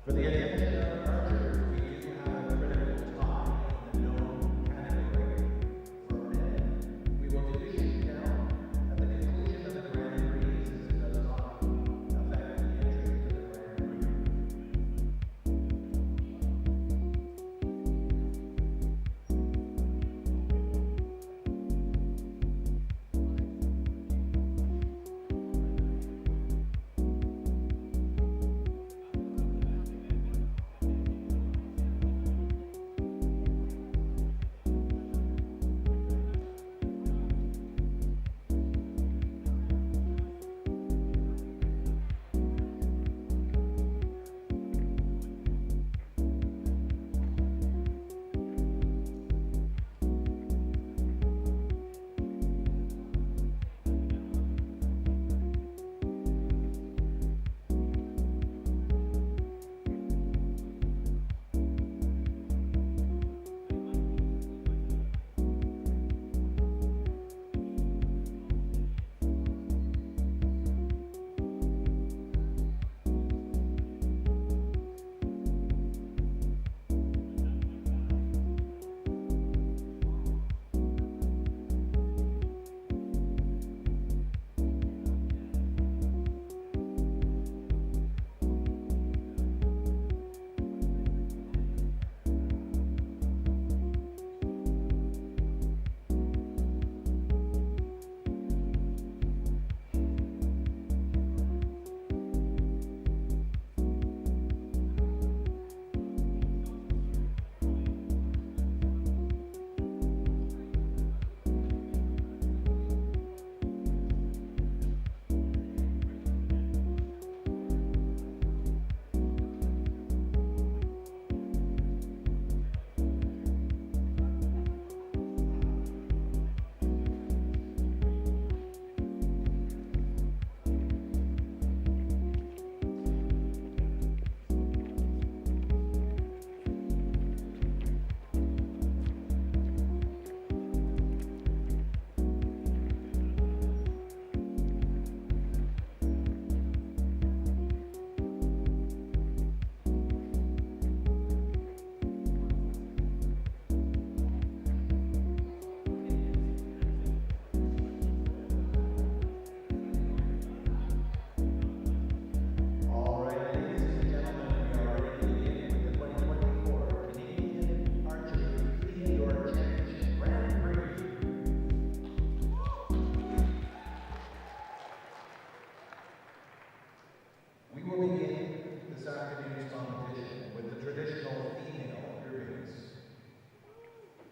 For the attention of archers, we do have a critical tie in the known category. For men, we will do the shoot down at the conclusion of the Grand Prix, since it does not affect the entry to the Grand Prix.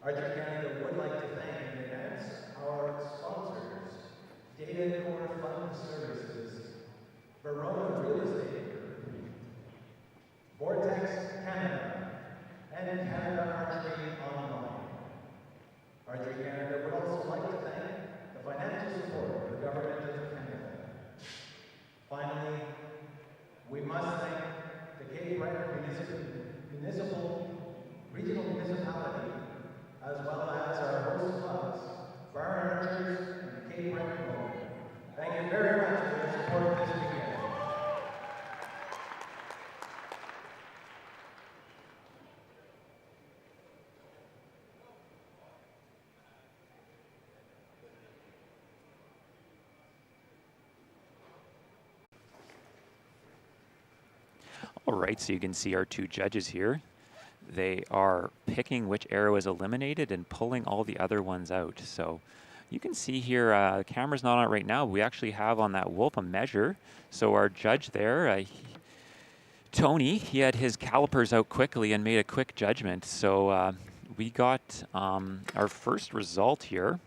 Archery Canada would like to thank in advance our sponsors, Data Core Fund Services, Verona Real Estate Group, Vortex Canada, and Canada Archery Online. Archery Canada would also like to thank the financial support of the Government of Canada. Finally, we must thank the Cape Breton Regional Municipality, as well as our host clubs, Bar Archers and Cape Breton Road. Thank you very much for your support this weekend. All right, so you can see our two judges here. They are picking which arrow is eliminated and pulling all the other ones out. So you can see here, the camera's not on it right now. We actually have on that wolf a measure. So our judge there, Tony, he had his calipers out quickly and made a quick judgment. So we got our first result here.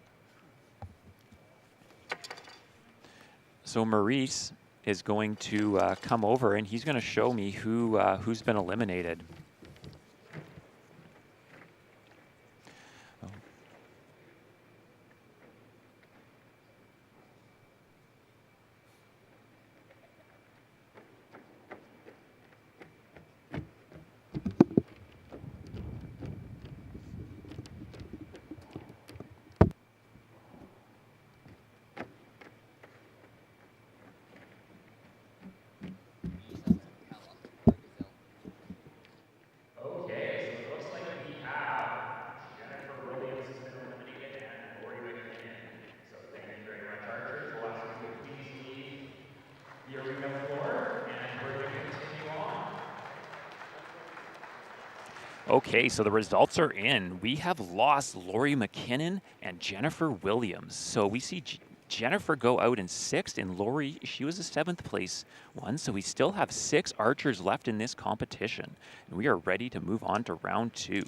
So Maurice is going to come over and he's going to show me who's been eliminated. Okay, so the results are in. We have lost Lori McKinnon and Jennifer Williams. So we see Jennifer go out in 6th, and Lori, she was a 7th place one. So we still have 6 archers left in this competition, and we are ready to move on to round 2.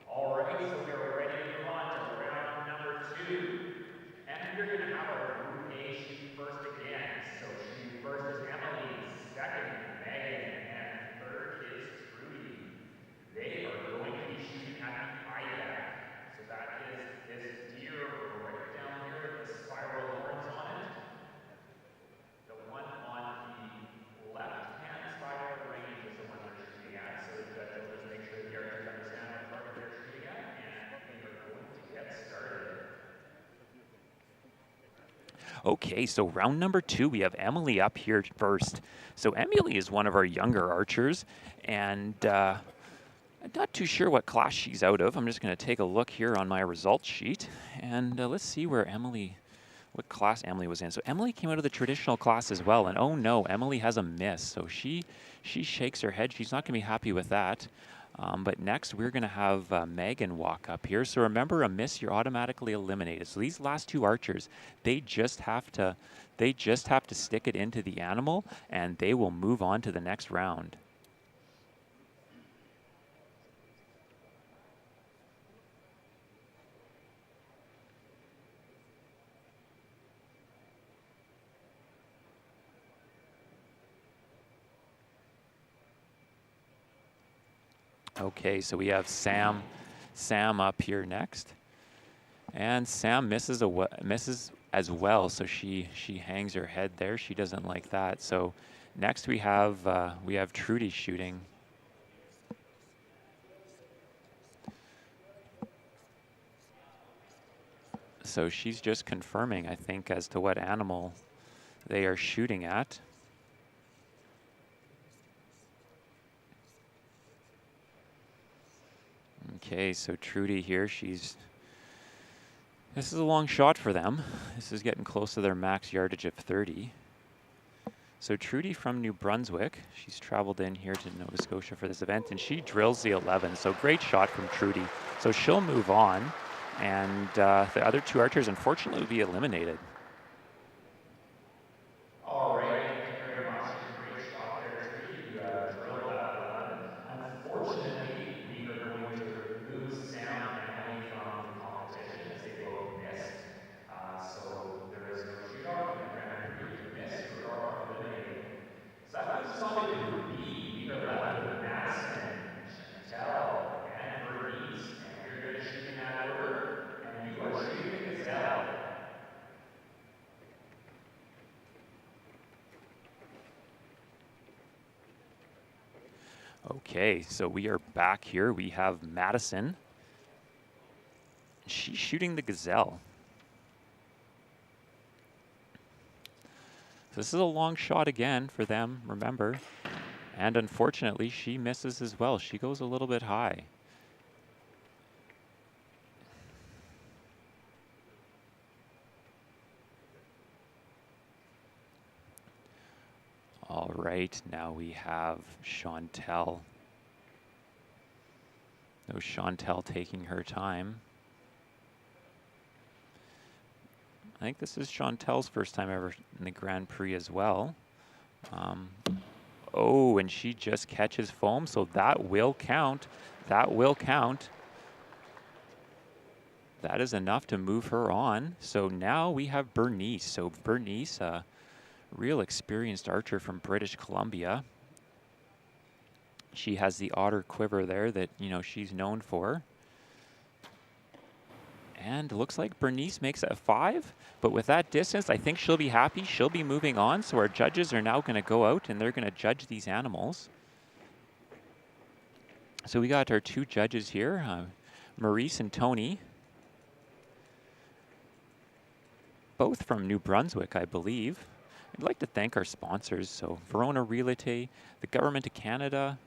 All right, so we are ready to move on to round number 2. And we're going to have our Group A shoot first again. So shoot first is Emily, second Megan, and third is Trudy. They are going to be shooting at the eye deck. So that is this deer right down here with the spiral horns on it. The one on the left-hand side of the range is the one they're shooting at. So that they'll just make sure the archers understand what target they're shooting at, and they are going to get started. Okay, so round number 2, we have Emily up here first. So Emily is one of our younger archers, and I'm not too sure what class she's out of. I'm just going to take a look here on my results sheet, and let's see what class Emily was in. So Emily came out of the traditional class as well, and oh no, Emily has a miss. So she shakes her head. She's not going to be happy with that. But next, we're going to have Megan walk up here. So remember, a miss, you're automatically eliminated. So these last 2 archers, they just have to stick it into the animal, and they will move on to the next round. Okay, so we have Sam up here next, and Sam misses as well. So she hangs her head there. She doesn't like that. So next we have Trudy shooting. So she's just confirming, I think, as to what animal they are shooting at. Okay, so Trudy here, this is a long shot for them. This is getting close to their max yardage of 30. So Trudy from New Brunswick, she's traveled in here to Nova Scotia for this event, and she drills the 11. So great shot from Trudy. So she'll move on, and the other 2 archers, unfortunately, will be eliminated. All right, thank you very much. Great shot there, Trudy. You drilled that 11. Unfortunately, we are going to lose Sam and Emily from the competition as they both missed. So there is no shootout in round 3. You missed, you are eliminated. So that puts us on to Group B. We are left with Madison, Chantel, and Bernice. And we're going to shoot in that order. And you are shooting the Gazelle. Okay, so we are back here. We have Madison. She's shooting the Gazelle. So this is a long shot again for them, remember. And unfortunately, she misses as well. She goes a little bit high. All right, now we have Chantel. No, Chantel taking her time. I think this is Chantel's first time ever in the Grand Prix as well. Oh, and she just catches foam, so that will count. That will count. That is enough to move her on. So now we have Bernice. So Bernice, real experienced archer from British Columbia. She has the otter quiver there that, you know, she's known for. And looks like Bernice makes it a 5, but with that distance, I think she'll be happy. She'll be moving on, so our judges are now going to go out and they're going to judge these animals. So we got our 2 judges here, Maurice and Tony. Both from New Brunswick, I believe. I'd like to thank our sponsors, so Verona Realty, the Government of Canada,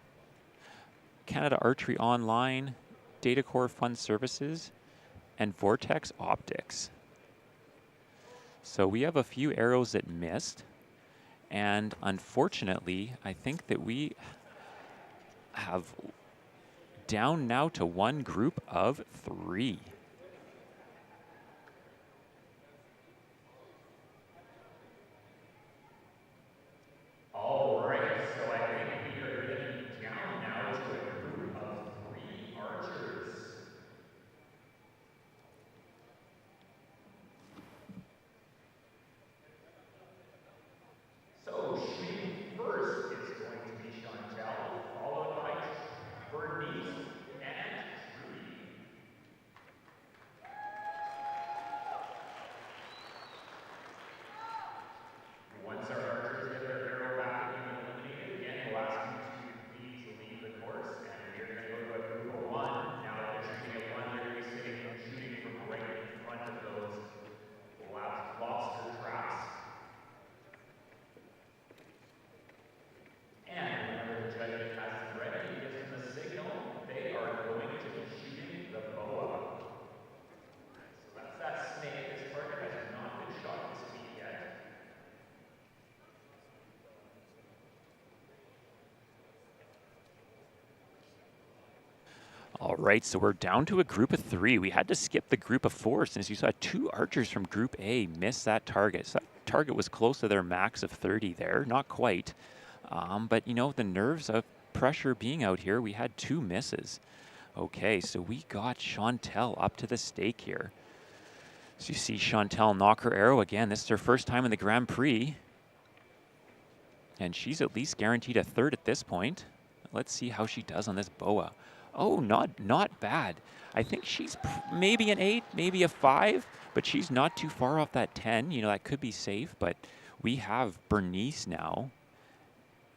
Canada Archery Online, Datacore Fund Services, and Vortex Optics. So we have a few arrows that missed, and unfortunately, I think that we have down now to one group of 3. All right, so I think we are getting down now to a group of 3 archers. So shooting first is going to be Chantel, followed by Bernice and Trudy. Once our archers get their arrow back and eliminated, again, we'll ask you to please leave the course, and we're going to go to a group of 1. Now that they're shooting at 1, they're going to be shooting from right in front of those lobster traps. And whenever the judge has them ready, he gives them a signal, they are going to be shooting the boa. So that's that snake. This target has not been shot this week yet. All right, so we're down to a group of 3. We had to skip the group of 4 since you saw 2 archers from Group A miss that target. So that target was close to their max of 30 there, not quite. But, you know, the nerves of pressure being out here, we had 2 misses. Okay, so we got Chantel up to the stake here. So you see Chantel knock her arrow again. This is her first time in the Grand Prix. And she's at least guaranteed a 3rd at this point. Let's see how she does on this boa. Oh, not bad. I think she's maybe an 8, maybe a 5, but she's not too far off that 10. You know, that could be safe, but we have Bernice now.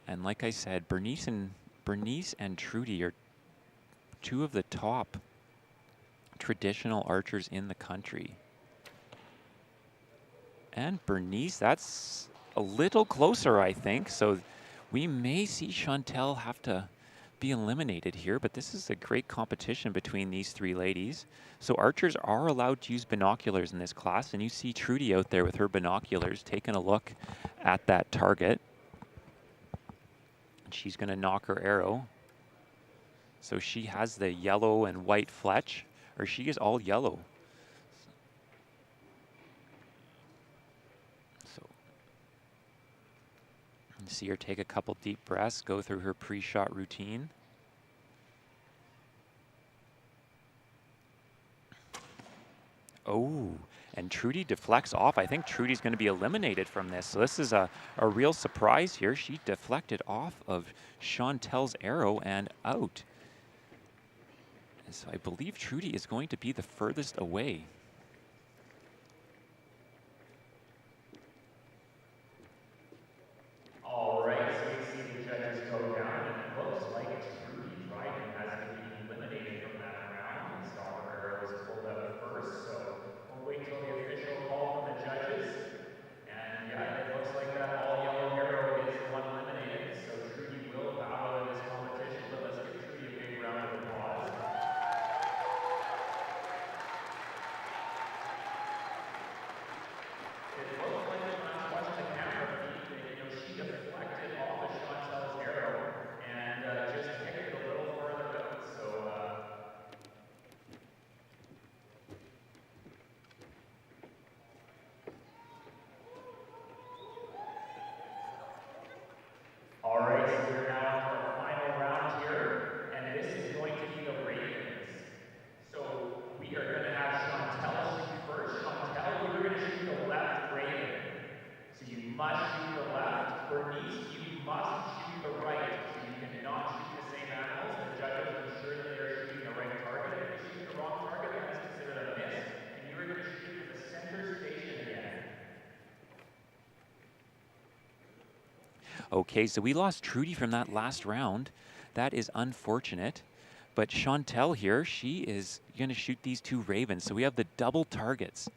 And like I said, Bernice and Trudy are 2 of the top traditional archers in the country. And Bernice, that's a little closer, I think. So we may see Chantel have to be eliminated here, but this is a great competition between these 3 ladies. So archers are allowed to use binoculars in this class, and you see Trudy out there with her binoculars taking a look at that target. She's going to knock her arrow. So she has the yellow and white fletch, or she is all yellow. So you see her take a couple deep breaths, go through her pre-shot routine. Oh, and Trudy deflects off. I think Trudy's going to be eliminated from this. So this is a real surprise here. She deflected off of Chantel's arrow and out. And so I believe Trudy is going to be the furthest away. All right, so we see the judges go down, and it looks like Trudy Dryden has been eliminated from that round. We saw her arrow was pulled out first, so we'll wait till the official call from the judges. And yeah, it looks like that all yellow arrow is the one eliminated, so Trudy will bow out of this competition, but let's give Trudy a big round of applause. It looks like when I was watching the camera feed that, you know, she deflected off of Chantel's arrow and just kicked it a little further out. So, all right, so we're now on our final round here, and this is going to be the ratings. So we are going to have Chantel shoot first. Chantel, you're going to shoot the left rating. So you must shoot the left. Bernice, you must shoot the right. So you cannot shoot the same animals. The judges will ensure that they're shooting the right target. If you shoot the wrong target, that is considered a miss. And you are going to shoot the center station again. Okay, so we lost Trudy from that last round. That is unfortunate. But Chantel here, she is going to shoot these 2 ravens. So we have the double targets.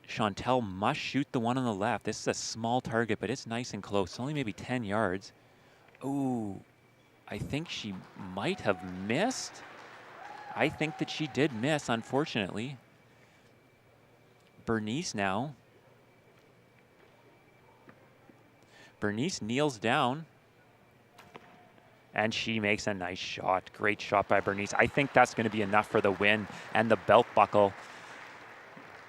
Chantel must shoot the one on the left. This is a small target, but it's nice and close. Only maybe 10 yards. Ooh, I think she might have missed. I think that she did miss, unfortunately. Bernice now. Bernice kneels down. And she makes a nice shot. Great shot by Bernice. I think that's going to be enough for the win and the belt buckle.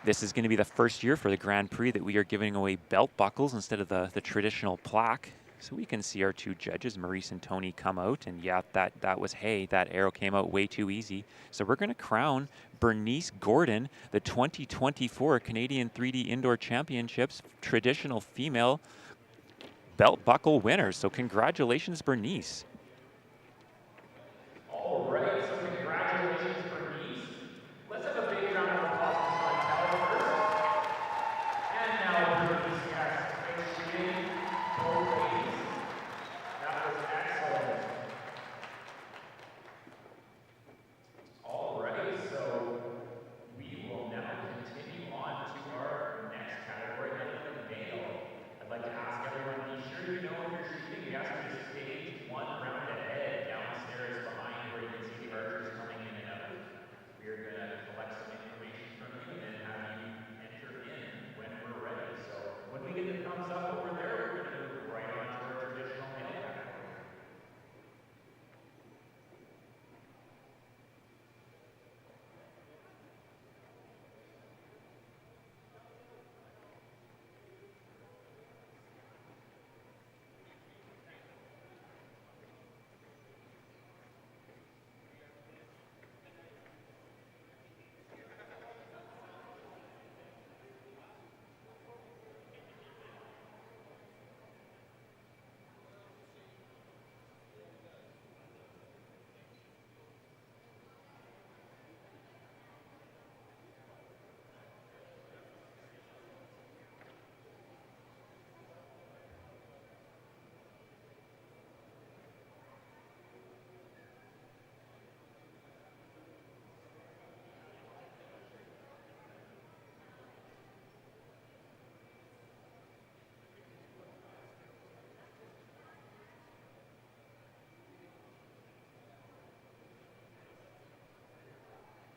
This is going to be the first year for the Grand Prix that we are giving away belt buckles instead of the traditional plaque. So we can see our two judges, Maurice and Tony, come out. And yeah, that was hay. That arrow came out way too easy. So we're going to crown Bernice Gordon the 2024 Canadian 3D Indoor Championships traditional female belt buckle winner. So congratulations, Bernice. All right, so congratulations, Bernice. Let's have a big round of applause for Chantel first. And now Bernice has exchanged both ladies. That was excellent. All right, so we will now continue on to our next category, the male. I'd like to ask everyone, be sure you know if you're shooting. We ask you to stage one round ahead downstairs behind where you can see the archers coming in and out. We're going to collect some information from you and have you enter in when we're ready. So when we get the thumbs up over there, we're going to move right on to our traditional male category.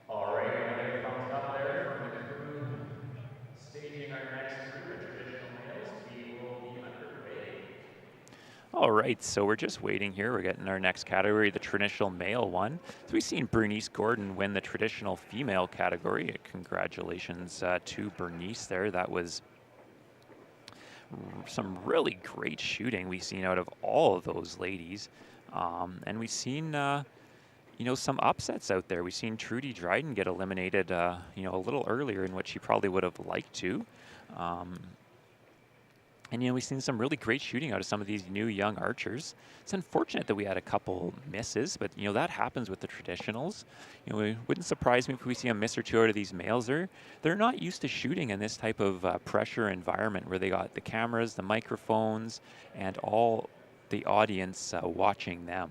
All right, and I get a thumbs up there from the crew staging our next group of traditional males. We will be underway. All right, so we're just waiting here. We're getting our next category, the traditional male one. So we've seen Bernice Gordon win the traditional female category. Congratulations to Bernice there. That was some really great shooting we've seen out of all of those ladies. And we've seen some upsets out there. We've seen Trudy Dryden get eliminated, a little earlier in what she probably would have liked to. And we've seen some really great shooting out of some of these new young archers. It's unfortunate that we had a couple misses, but that happens with the traditionals. It wouldn't surprise me if we see a miss or two out of these males. They're not used to shooting in this type of pressure environment where they got the cameras, the microphones, and all the audience watching them.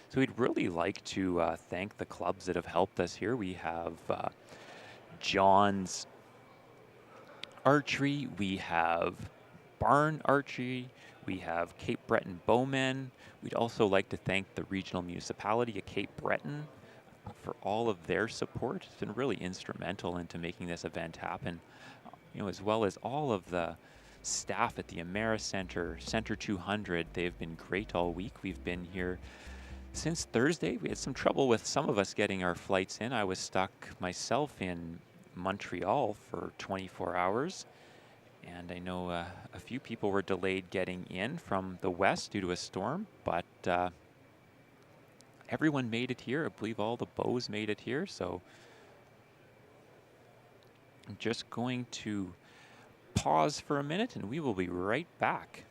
So we'd really like to thank the clubs that have helped us here. We have John's Archery, we have Barn Archery, we have Cape Breton Bowmen. We'd also like to thank the regional municipality of Cape Breton for all of their support. It's been really instrumental into making this event happen, as well as all of the staff at the Amera Center, Center 200. They've been great all week. We've been here since Thursday. We had some trouble with some of us getting our flights in. I was stuck myself in Montreal for 24 hours, and I know a few people were delayed getting in from the west due to a storm, but everyone made it here. I believe all the bows made it here, so I'm just going to pause for a minute and we will be right back.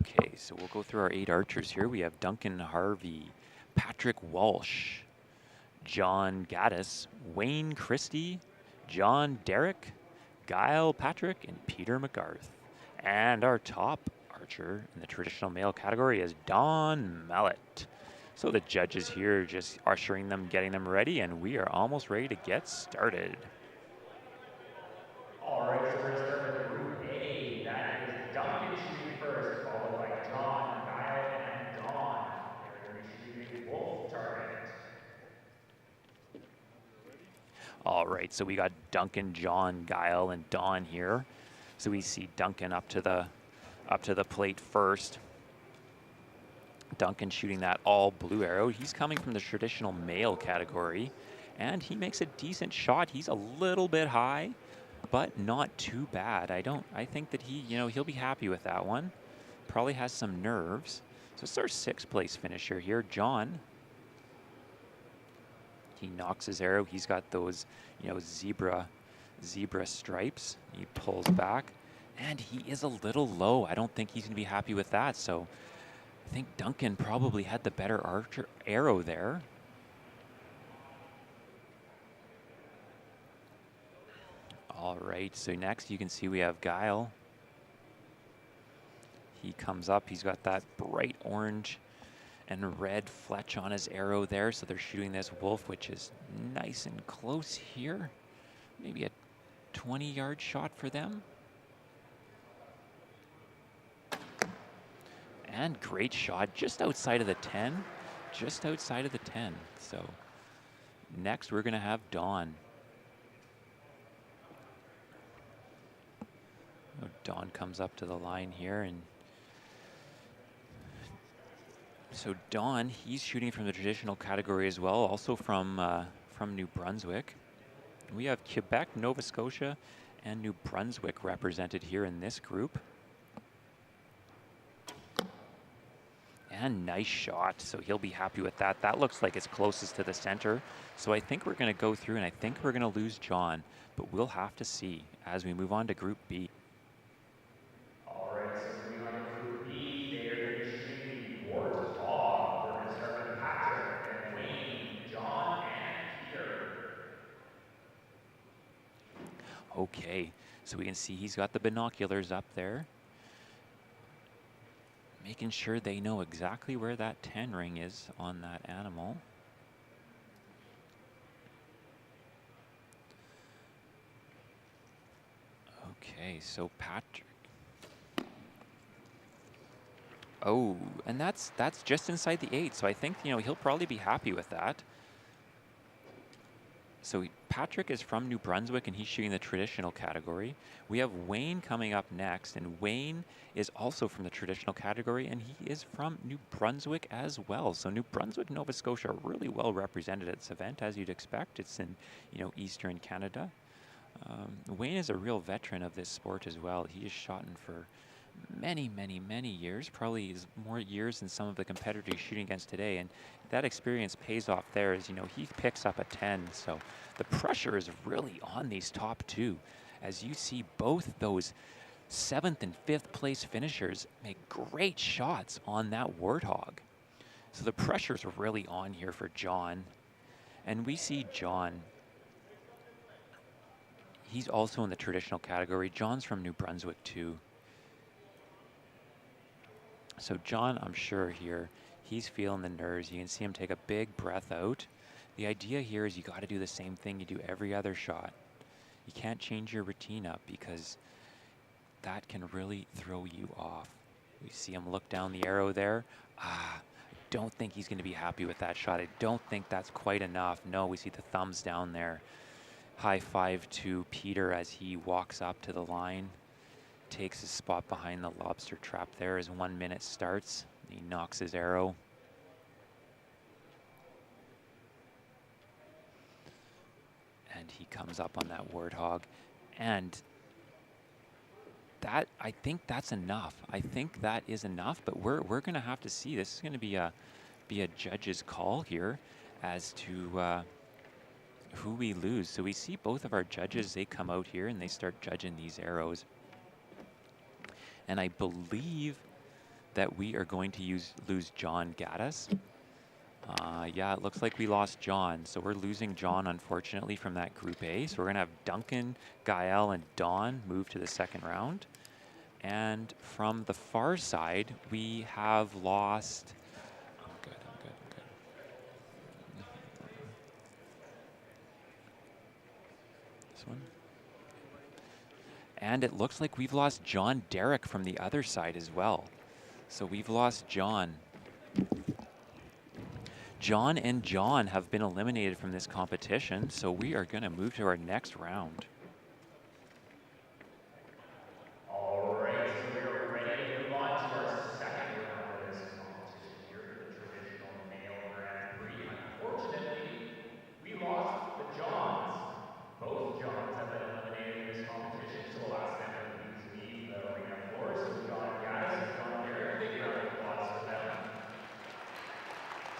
Okay, so we'll go through our 8 archers here. We have Duncan Harvey, Patrick Walsh, John Gaddis, Wayne Christie, John Derrick, Guile Patrick, and Peter McGarth. And our top archer in the traditional male category is Don Mallet. So the judges here just ushering them, getting them ready, and we are almost ready to get started. All right, so we're going to start with Group A. That is Duncan shooting first, followed by John, Guile, and Dawn. They're going to be shooting wolf target. All right, so we got Duncan, John, Guile, and Dawn here. So we see Duncan up to the plate first. Duncan shooting that all blue arrow. He's coming from the traditional male category, and he makes a decent shot. He's a little bit high, but not too bad. I think that he'll be happy with that one. Probably has some nerves. So it's our 6th place finisher here, John. He knocks his arrow. He's got those, zebra stripes. He pulls back, and he is a little low. I don't think he's going to be happy with that. So I think Duncan probably had the better arrow there. All right, so next you can see we have Guile. He comes up. He's got that bright orange and red fletch on his arrow there. So they're shooting this wolf, which is nice and close here. Maybe a 20-yard shot for them. And great shot just outside of the 10. Just outside of the 10. So next we're going to have Dawn. Dawn comes up to the line here, and so Dawn, he's shooting from the traditional category as well, also from New Brunswick. We have Quebec, Nova Scotia, and New Brunswick represented here in this group. And nice shot, so he'll be happy with that. That looks like it's closest to the center. So I think we're going to go through, and I think we're going to lose John, but we'll have to see as we move on to Group B. All right, so moving on to Group B, they're going to be shooting Warthog. We're going to start with Patrick and Wayne, John, and Peter. Okay, so we can see he's got the binoculars up there, making sure they know exactly where that 10 ring is on that animal. Okay, so Patrick. Oh, and that's just inside the 8, so I think, he'll probably be happy with that. So Patrick is from New Brunswick, and he's shooting the traditional category. We have Wayne coming up next, and Wayne is also from the traditional category, and he is from New Brunswick as well. So New Brunswick, Nova Scotia are really well represented at this event, as you'd expect. It's in, Eastern Canada. Wayne is a real veteran of this sport as well. He has shot in for many, many, many years, probably more years than some of the competitors he's shooting against today. And that experience pays off there as, he picks up a 10. So the pressure is really on these top 2. As you see both those 7th and 5th place finishers make great shots on that Warthog. So the pressure is really on here for John. And we see John. He's also in the traditional category. John's from New Brunswick too. So John, I'm sure here, he's feeling the nerves. You can see him take a big breath out. The idea here is you got to do the same thing you do every other shot. You can't change your routine up because that can really throw you off. We see him look down the arrow there. I don't think he's going to be happy with that shot. I don't think that's quite enough. No, we see the thumbs down there. High five to Peter as he walks up to the line. Takes his spot behind the lobster trap there as 1 minute starts. He knocks his arrow. And he comes up on that Warthog. And that, I think that's enough. I think that is enough, but we're going to have to see. This is going to be a judge's call here as to who we lose. So we see both of our judges, they come out here and they start judging these arrows. And I believe that we are going to lose John Gaddis. Yeah, it looks like we lost John. So we're losing John, unfortunately, from that Group A. So we're going to have Duncan, Gael, and Don move to the second round. And from the far side, we have lost... I'm good. This one. And it looks like we've lost John Derrick from the other side as well. So we've lost John. John and John have been eliminated from this competition, so we are going to move to our next round. All right, so we are ready to move on to our second round of this competition here for the traditional male Grand Prix. Unfortunately, we lost the Johns. Both Johns have been eliminated in this competition, so we'll ask them to please leave the arena floor. So John Gaddis and John Derrick, big round of applause for them.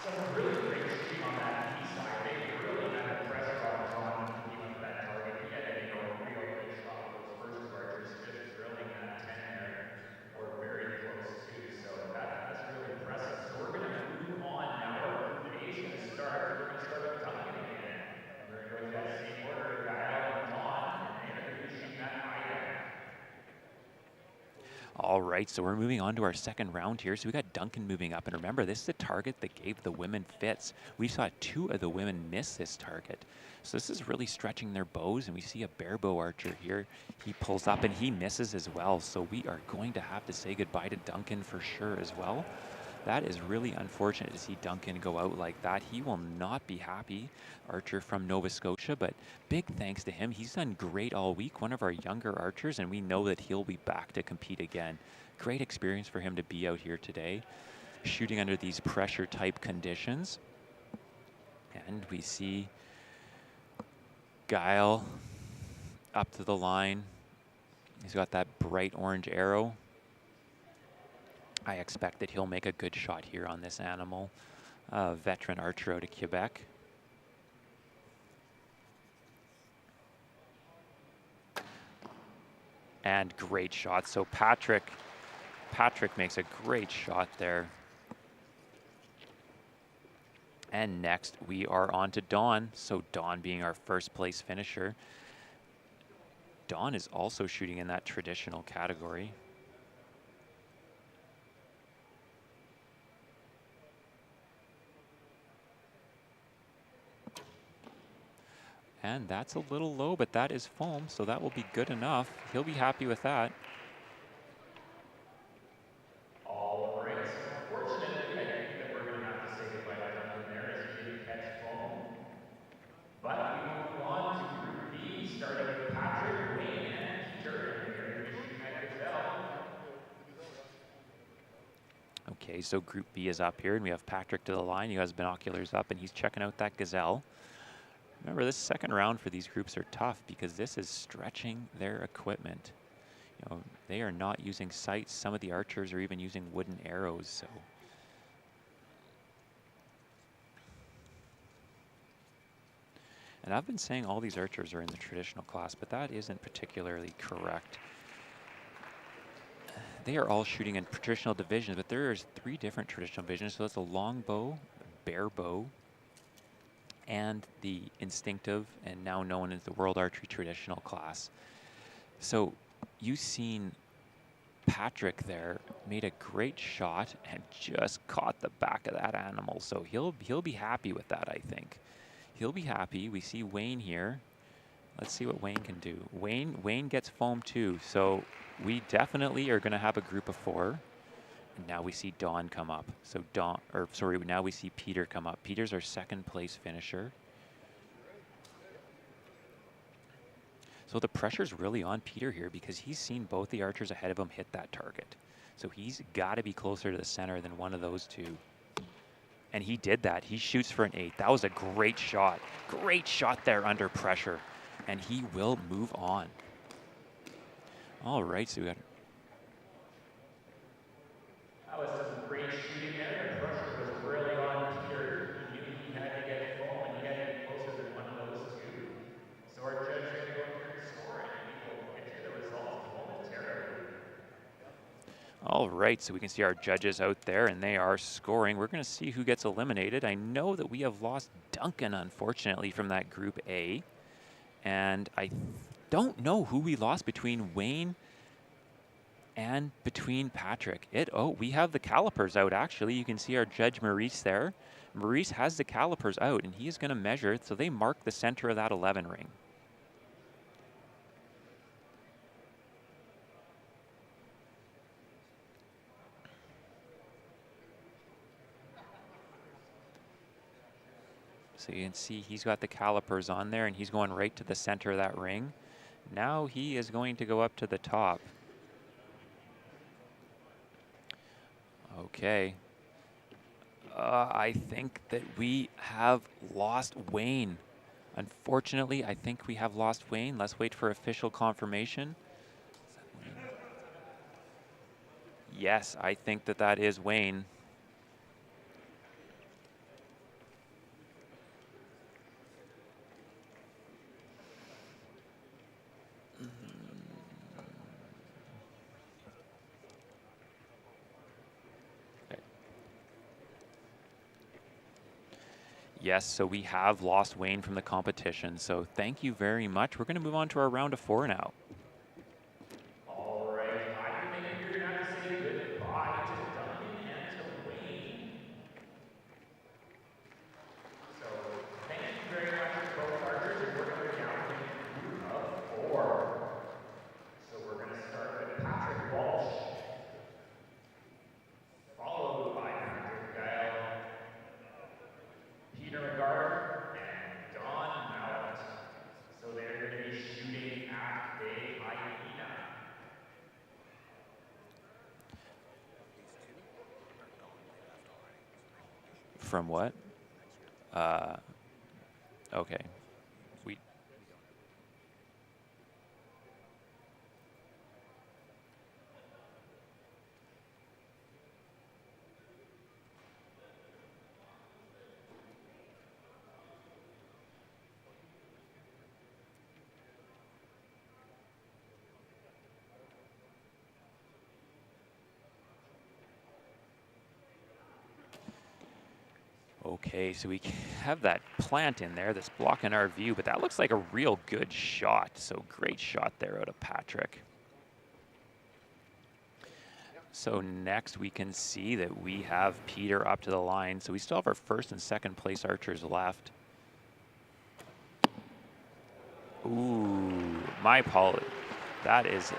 Some really great shooting on that east side. They really had the pressure on John to keep up that target. He had a real good shot with those first two archers just drilling that 10 there, or very close to. So that's really impressive. So we're going to move on now. Our group A is going to start. We're going to start with Duncan again. We're going to go to that same order, Gael and Don, and they're going to be shooting that high down. All right, so we're moving on to our second round here. So we got Duncan moving up. And remember, this is the target that gave the women fits. We saw 2 of the women miss this target. So this is really stretching their bows. And we see a bare bow archer here. He pulls up and he misses as well. So we are going to have to say goodbye to Duncan for sure as well. That is really unfortunate to see Duncan go out like that. He will not be happy, archer from Nova Scotia, but big thanks to him. He's done great all week, one of our younger archers, and we know that he'll be back to compete again. Great experience for him to be out here today, shooting under these pressure type conditions. And we see Gael up to the line. He's got that bright orange arrow. I expect that he'll make a good shot here on this animal. Veteran archer out of Quebec. And great shot. So Patrick makes a great shot there. And next we are on to Don. So Don being our first place finisher. Don is also shooting in that traditional category. And that's a little low, but that is foam, so that will be good enough. He'll be happy with that. All right, so unfortunately, I think that we're going to have to say goodbye to Duncan there as he didn't catch foam. But we move on to Group B, starting with Patrick, Wayne, and Peter, and they're going to be shooting at Gazelle. Okay, so Group B is up here, and we have Patrick to the line. He has binoculars up, and he's checking out that Gazelle. Remember, this second round for these groups are tough because this is stretching their equipment. You know, they are not using sights. Some of the archers are even using wooden arrows. So, and I've been saying all these archers are in the traditional class, but that isn't particularly correct. They are all shooting in traditional divisions, but there's 3 different traditional divisions. So that's a long bow, bare bow, and the instinctive, and now known as the World Archery Traditional class. So you've seen Patrick there made a great shot and just caught the back of that animal. So he'll be happy with that, I think. He'll be happy. We see Wayne here. Let's see what Wayne can do. Wayne gets foam too. So we definitely are going to have a group of 4. And now we see Don come up. So now we see Peter come up. Peter's our second place finisher. So the pressure's really on Peter here because he's seen both the archers ahead of him hit that target. So he's got to be closer to the center than one of those 2. And he did that. He shoots for an 8. That was a great shot. Great shot there under pressure. And he will move on. All right, so we got... That was some great shooting there. The pressure was really on Peter. He knew he had to get foam, and he had to be closer than one of those 2. So our judge is going to go through the score, and we will get you the results momentarily. All right, so we can see our judges out there, and they are scoring. We're going to see who gets eliminated. I know that we have lost Duncan, unfortunately, from that Group A. And I don't know who we lost between Wayne and between Patrick. Oh, we have the calipers out, actually. You can see our judge, Maurice, there. Maurice has the calipers out, and he is going to measure, so they mark the center of that 11 ring. So you can see he's got the calipers on there, and he's going right to the center of that ring. Now he is going to go up to the top. Okay. I think that we have lost Wayne. Unfortunately, I think we have lost Wayne. Let's wait for official confirmation. Yes, I think that that is Wayne. Yes, so we have lost Wayne from the competition. So thank you very much. We're going to move on to our round of 4 now. All right, I think you're going to have to say goodbye to Duncan and to Wayne. So thank you very much to both partners. And we're going to count in a group of 4. So we're going to start with Patrick Walsh, followed by Patrick Gale, Peter McGarver, and Don Mallett. So they're going to be shooting at the hyena. From what? Okay. Okay, so we have that plant in there that's blocking our view, but that looks like a real good shot. So great shot there out of Patrick. So next we can see that we have Peter up to the line. So we still have our first and second place archers left. Ooh, my apologies. That is a...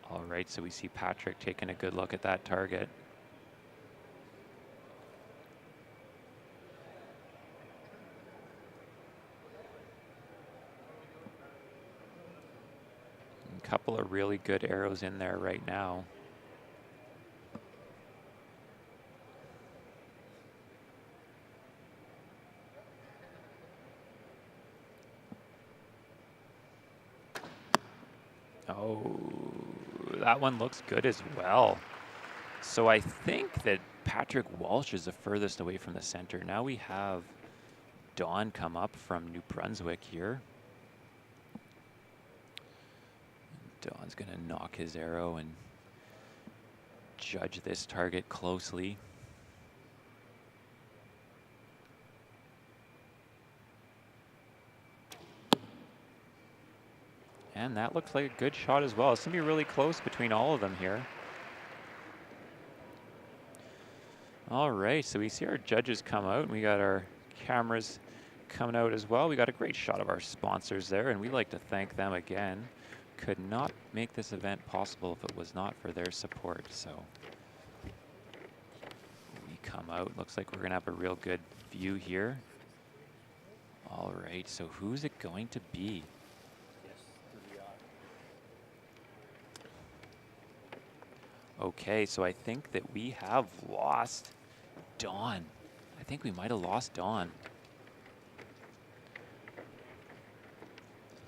All right, so we see Patrick taking a good look at that target. A couple of really good arrows in there right now. Oh, that one looks good as well. So I think that Patrick Walsh is the furthest away from the center. Now we have Don come up from New Brunswick here. Don's going to knock his arrow and judge this target closely. And that looks like a good shot as well. It's going to be really close between all of them here. All right, so we see our judges come out, and we got our cameras coming out as well. We got a great shot of our sponsors there, and we'd like to thank them again. Could not make this event possible if it was not for their support. So we come out. Looks like we're going to have a real good view here. All right, so who's it going to be? Okay, so I think that we have lost Dawn. I think we might have lost Dawn.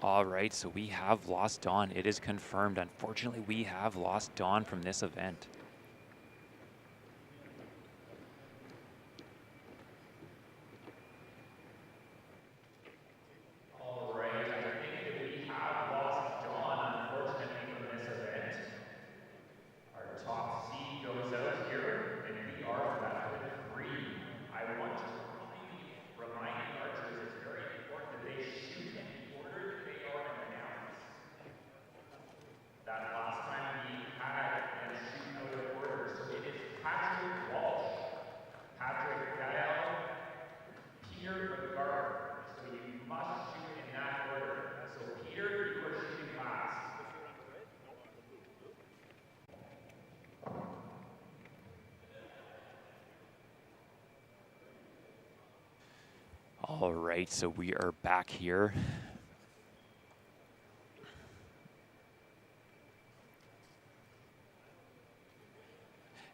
All right, so we have lost Dawn. It is confirmed. Unfortunately, we have lost Dawn from this event. All right, so we are back here.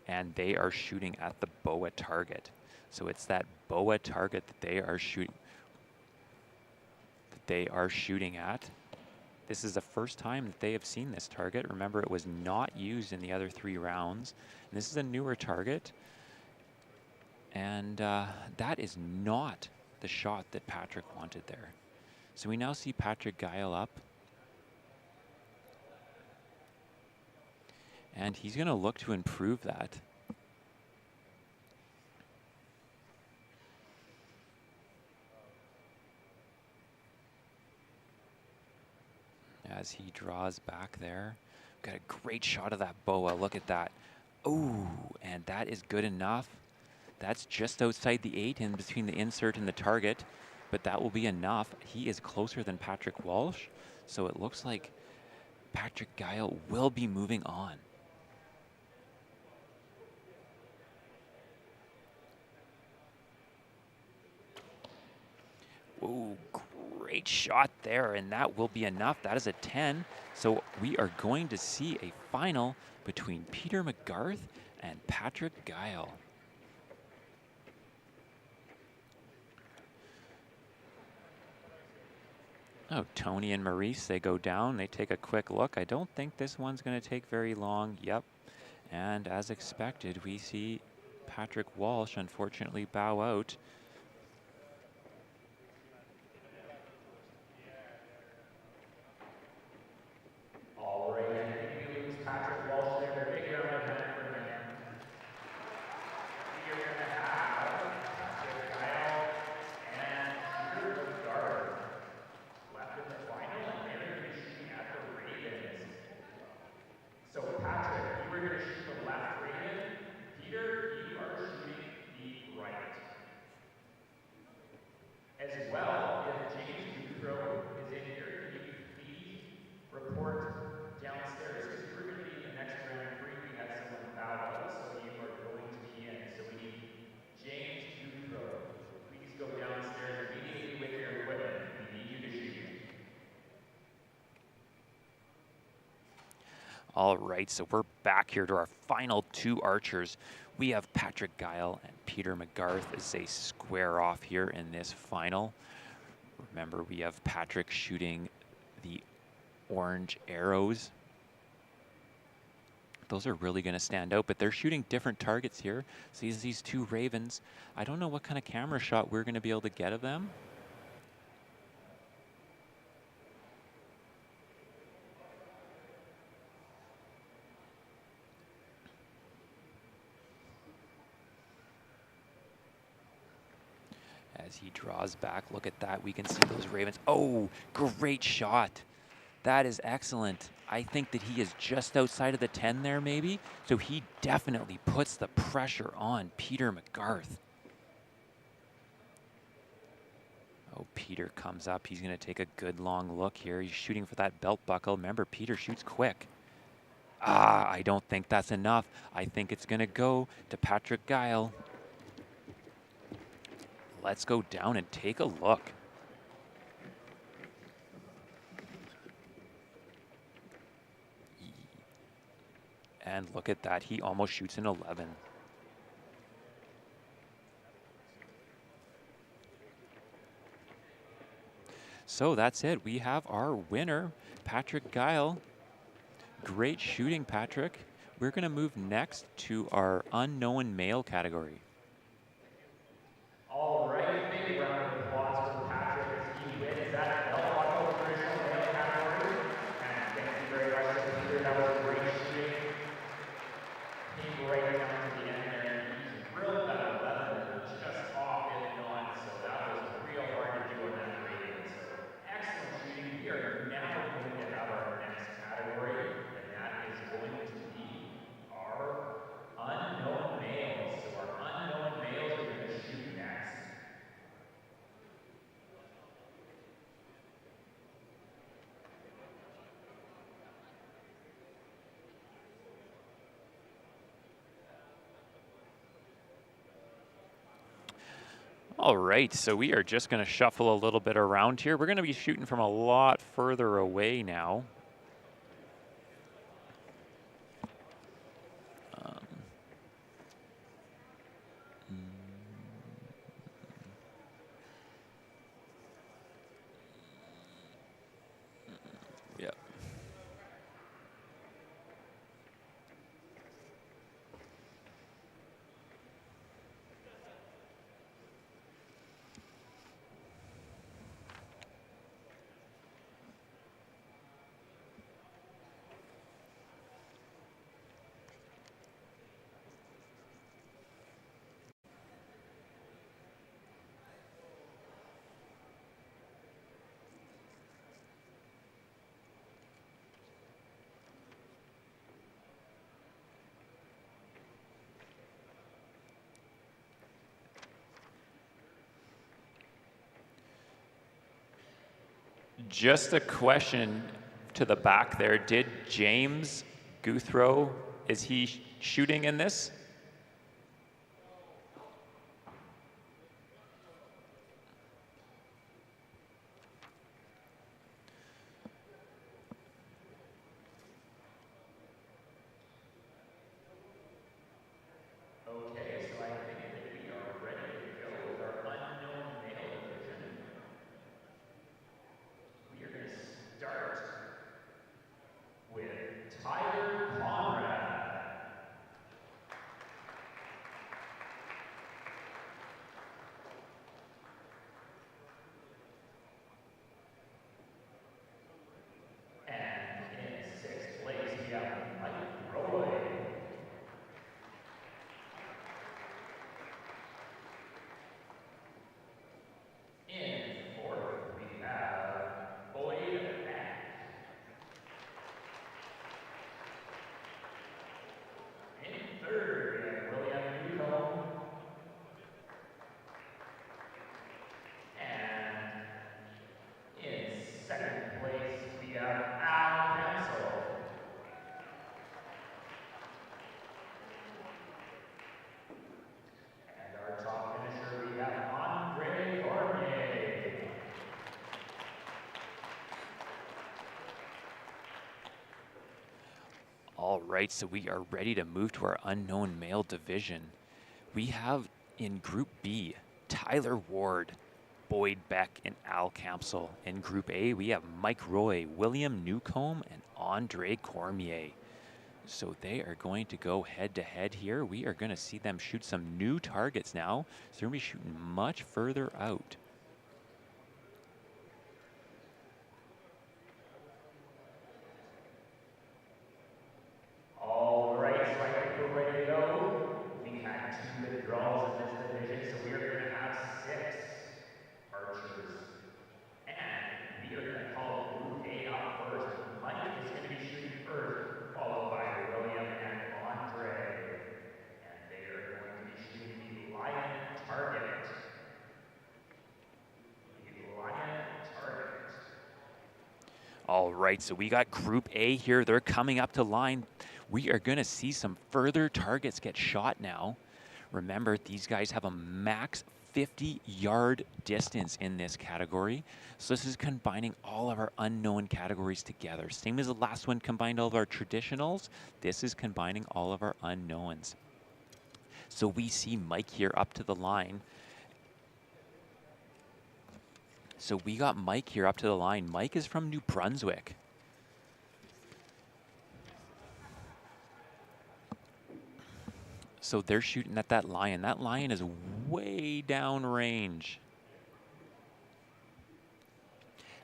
And they are shooting at the boa target. So it's that boa target that they are shooting at. This is the first time that they have seen this target. Remember, it was not used in the other 3 rounds. And this is a newer target. And that is not the shot that Patrick wanted there. So we now see Patrick Guile up. And he's going to look to improve that. As he draws back there. Got a great shot of that boa. Look at that. Oh, and that is good enough. That's just outside the 8 in between the insert and the target, but that will be enough. He is closer than Patrick Walsh, so it looks like Patrick Guile will be moving on. Ooh, great shot there, and that will be enough. That is a 10. So we are going to see a final between Peter McGarth and Patrick Guile. Oh, Tony and Maurice, they go down. They take a quick look. I don't think this one's going to take very long. Yep. And as expected, we see Patrick Walsh unfortunately bow out. All right, so we're back here to our final 2 archers. We have Patrick Guile and Peter McGarth as they square off here in this final. Remember, we have Patrick shooting the orange arrows. Those are really going to stand out, but they're shooting different targets here. So these 2 ravens, I don't know what kind of camera shot we're going to be able to get of them. As he draws back, look at that. We can see those ravens. Oh, great shot. That is excellent. I think that he is just outside of the 10 there, maybe. So he definitely puts the pressure on Peter McGarth. Oh, Peter comes up. He's going to take a good long look here. He's shooting for that belt buckle. Remember, Peter shoots quick. I don't think that's enough. I think it's going to go to Patrick Guile. Let's go down and take a look. And look at that, he almost shoots an 11. So that's it, we have our winner, Patrick Guile. Great shooting, Patrick. We're gonna move next to our unknown male category. All right, big round of applause for Patrick as he wins that belt buckle traditional male category. And thank you very much to Peter. That was great shooting. Came right down to the end there. He's drilled that 11 just off if not. So that was real hard to do on that rating. So excellent shooting. We are now going to have our next category, and that is going to be our unknown males. So our unknown All right, so we are just going to shuffle a little bit around here. We're going to be shooting from a lot further away now. Yeah. Just a question to the back there. Did James Guthrow, is he shooting in this? Okay, so I think that we are ready to go with our unknown male division. We are going to start with Tyler Conrad. And in sixth place, we have Mike Roy. In fourth, we have Boyd Beck. In third, we have William Newcomb. And in second place, we have Al Hansel. And our top finisher, we have Andre Cormier. All right, so we are ready to move to our unknown male division. We have in Group B, Tyler Ward, Boyd Beck, and Al Campsell. In Group A, we have Mike Roy, William Newcomb, and Andre Cormier. So they are going to go head-to-head here. We are going to see them shoot some new targets now. So they're going to be shooting much further out. All right, so I think we're ready to go. We had 2 withdrawals in this division, so we are going to have 6 archers. And we are going to call Group A up first. Mike is going to be shooting first, followed by William and Andre. And they are going to be shooting the Lion target. The Lion target. All right, so we got Group A here. They're coming up to line. We are going to see some further targets get shot now. Remember, these guys have a max 50-yard distance in this category. So this is combining all of our unknown categories together. Same as the last one combined all of our traditionals. This is combining all of our unknowns. So we see Mike here up to the line. So we got Mike here up to the line. Mike is from New Brunswick. So they're shooting at that lion. That lion is way down range.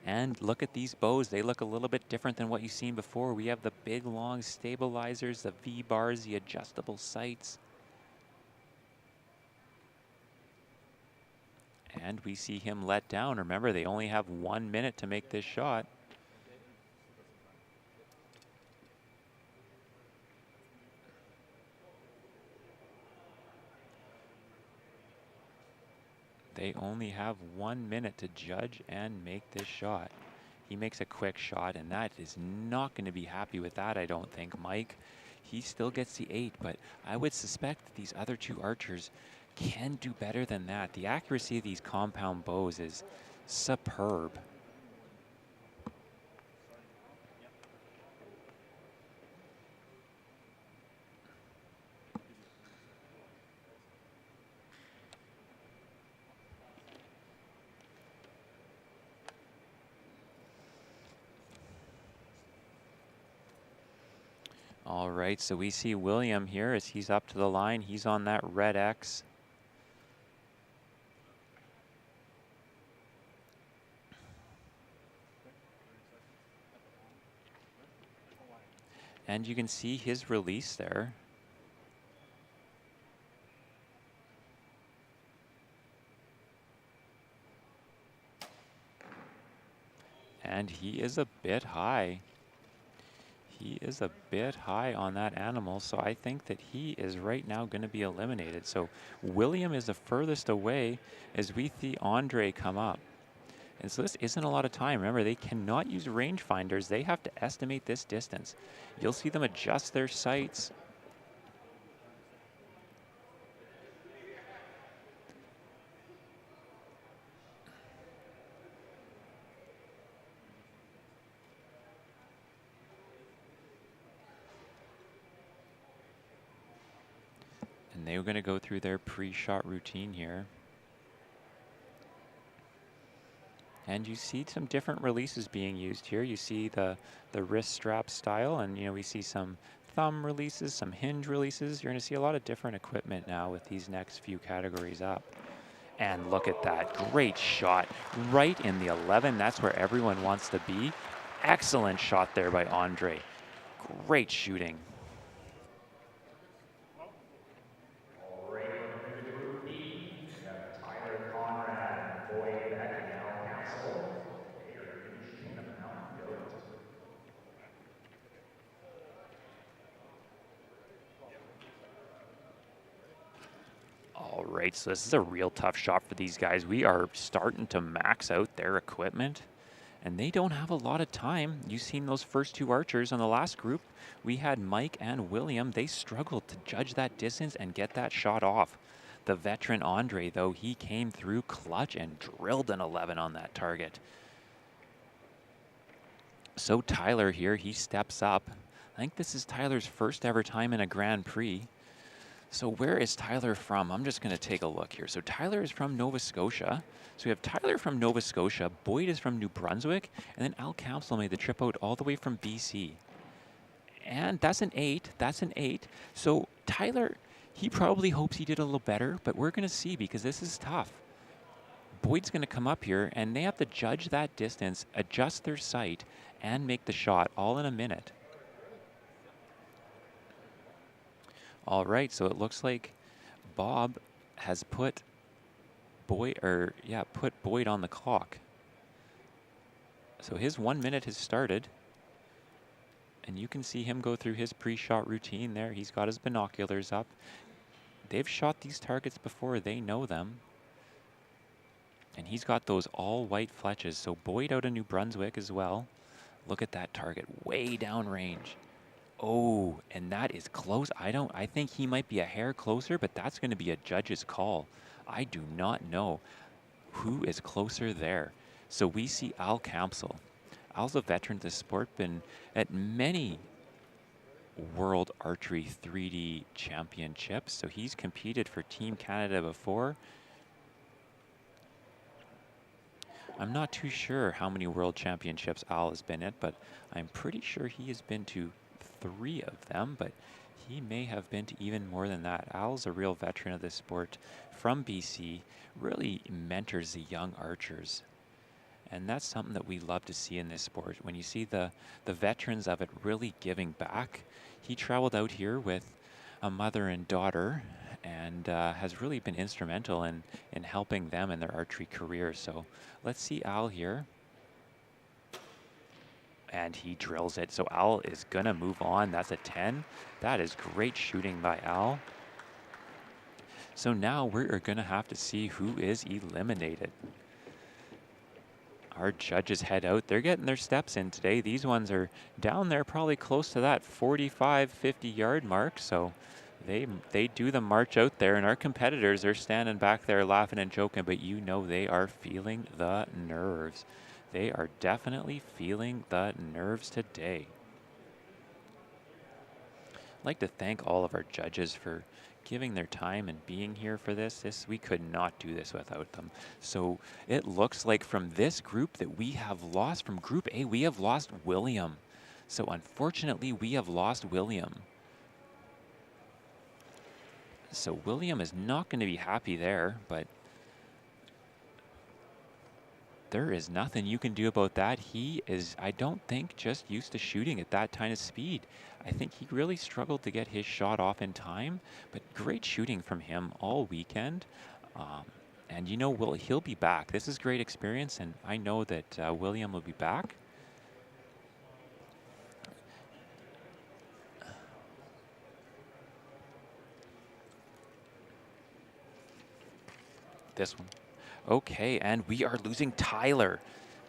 And look at these bows. They look a little bit different than what you've seen before. We have the big, long stabilizers, the V-bars, the adjustable sights. And we see him let down. Remember, they only have 1 minute to make this shot. They only have 1 minute to judge and make this shot. He makes a quick shot, and that is not going to be happy with that, I don't think, Mike. He still gets the 8, but I would suspect that these other 2 archers can do better than that. The accuracy of these compound bows is superb. All right, so we see William here as he's up to the line. He's on that red X. And you can see his release there. And he is a bit high. He is a bit high on that animal, so I think that he is right now going to be eliminated. So William is the furthest away as we see Andre come up. And so this isn't a lot of time. Remember, they cannot use rangefinders. They have to estimate this distance. You'll see them adjust their sights. And they were going to go through their pre-shot routine here. And you see some different releases being used here. You see the wrist strap style, and we see some thumb releases, some hinge releases. You're going to see a lot of different equipment now with these next few categories up. And look at that, great shot, right in the 11. That's where everyone wants to be. Excellent shot there by Andre. Great shooting. All right, so this is a real tough shot for these guys. We are starting to max out their equipment, and they don't have a lot of time. You've seen those first two archers on the last group. We had Mike and William. They struggled to judge that distance and get that shot off. The veteran Andre, though, he came through clutch and drilled an 11 on that target. So Tyler here, he steps up. I think this is Tyler's first ever time in a Grand Prix. So where is Tyler from? I'm just going to take a look here. So Tyler is from Nova Scotia. So we have Tyler from Nova Scotia, Boyd is from New Brunswick, and then Al Capsule made the trip out all the way from BC. And that's an 8. That's an 8. So Tyler, he probably hopes he did a little better, but we're going to see because this is tough. Boyd's going to come up here, and they have to judge that distance, adjust their sight, and make the shot all in a minute. All right, so it looks like Bob has put Boyd on the clock. So his 1 minute has started, and you can see him go through his pre-shot routine there. He's got his binoculars up. They've shot these targets before, they know them. And he's got those all white fletches. So Boyd out of New Brunswick as well. Look at that target, way down range. Oh, and that is close. I think he might be a hair closer, but that's going to be a judge's call. I do not know who is closer there. So we see Al Capsule. Al's a veteran of the sport, been at many World Archery 3D Championships. So he's competed for Team Canada before. I'm not too sure how many World Championships Al has been at, but I'm pretty sure he has been to 3 of them, but he may have been to even more than that. Al's a real veteran of this sport from BC, really mentors the young archers. And that's something that we love to see in this sport. When you see the veterans of it really giving back. He traveled out here with a mother and daughter and has really been instrumental in helping them in their archery careers. So let's see Al here. And he drills it. So Al is going to move on. That's a 10. That is great shooting by Al. So now we're going to have to see who is eliminated. Our judges head out. They're getting their steps in today. These ones are down there probably close to that 45, 50 yard mark. So They do the march out there, and our competitors are standing back there laughing and joking, but you know they are feeling the nerves. They are definitely feeling the nerves today. I'd like to thank all of our judges for giving their time and being here for this. We could not do this without them. So it looks like from this group that we have lost, from Group A, we have lost William. So unfortunately, we have lost William. So William is not going to be happy there, but there is nothing you can do about that. He is, I don't think, just used to shooting at that kind of speed. I think he really struggled to get his shot off in time, but great shooting from him all weekend. And you know, he'll be back. This is great experience, and I know that William will be back. This one. Okay, and we are losing Tyler.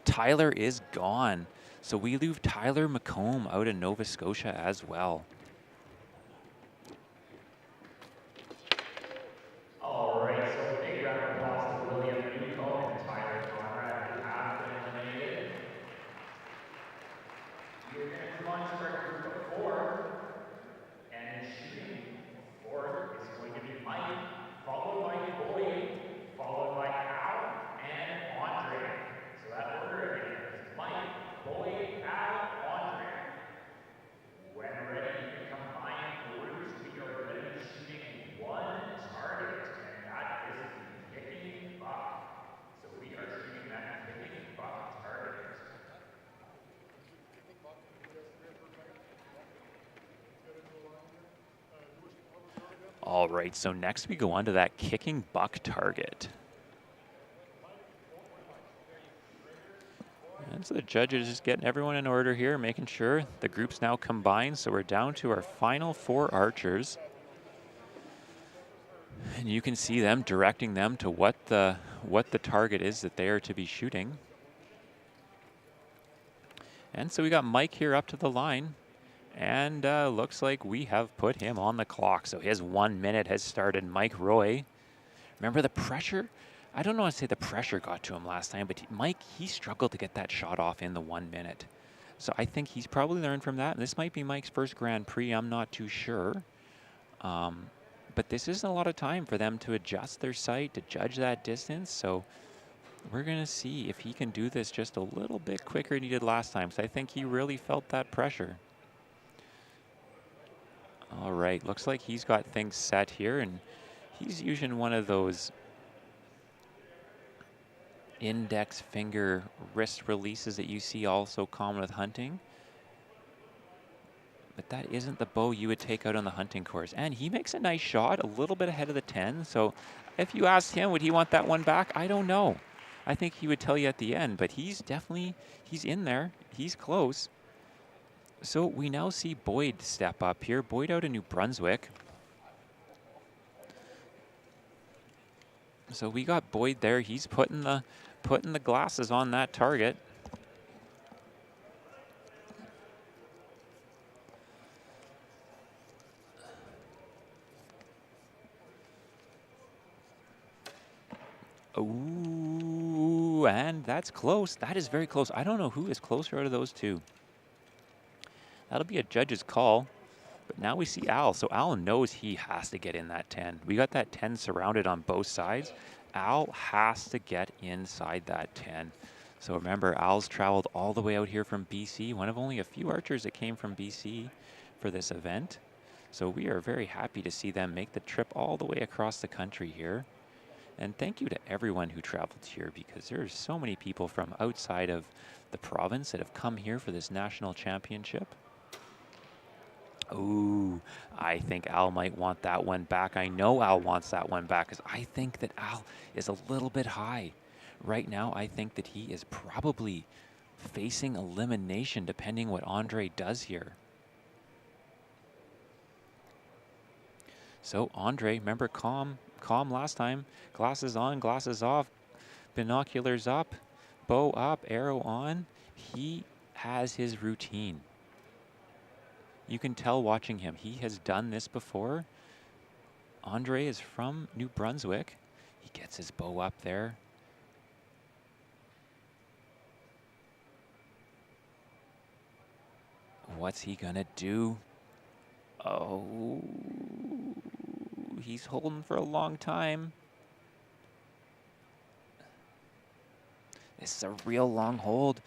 Tyler is gone. So we lose Tyler McComb out of Nova Scotia as well. All right, so big round of applause to William Newcomb and Tyler Conrad, who have been eliminated. You're going to come on to our group of 4. And in shooting, 4th is going to be Mike, followed by Boyd, followed by Al, and Andre. So that order again is Mike, Boyd, Al, Andre. When ready, you can combine orders. We are going to be shooting 1 target, and that is the picking buck. So we are shooting that picking buck target. All right, so next we go on to that kicking buck target. And so the judge is just getting everyone in order here, making sure the group's now combined. So we're down to our final 4 archers. And you can see them directing them to what the target is that they are to be shooting. And so we got Mike here up to the line. And looks like we have put him on the clock. So his 1 minute has started. Mike Roy. Remember the pressure? I don't know how to say the pressure got to him last time, but Mike, he struggled to get that shot off in the 1 minute. So I think he's probably learned from that. And this might be Mike's first Grand Prix. I'm not too sure. But this isn't a lot of time for them to adjust their sight, to judge that distance. So we're going to see if he can do this just a little bit quicker than he did last time. So I think he really felt that pressure. All right, looks like he's got things set here, and he's using one of those index finger wrist releases that you see also common with hunting. But that isn't the bow you would take out on the hunting course. And he makes a nice shot, a little bit ahead of the 10. So if you asked him, would he want that one back? I don't know. I think he would tell you at the end, but he's in there. He's close. So we now see Boyd step up here. Boyd out of New Brunswick. So we got Boyd there. He's putting the glasses on that target. Ooh, and that's close. That is very close. I don't know who is closer out of those two. That'll be a judge's call. But now we see Al. So Al knows he has to get in that 10. We got that 10 surrounded on both sides. Al has to get inside that 10. So remember, Al's traveled all the way out here from BC. One of only a few archers that came from BC for this event. So we are very happy to see them make the trip all the way across the country here. And thank you to everyone who traveled here, because there's so many people from outside of the province that have come here for this national championship. Ooh, I think Al might want that one back. I know Al wants that one back, because I think that Al is a little bit high. Right now, I think that he is probably facing elimination, depending what Andre does here. So Andre, remember calm last time. Glasses on, glasses off, binoculars up, bow up, arrow on. He has his routine. You can tell watching him. He has done this before. Andre is from New Brunswick. He gets his bow up there. What's he gonna do? Oh, he's holding for a long time. This is a real long hold,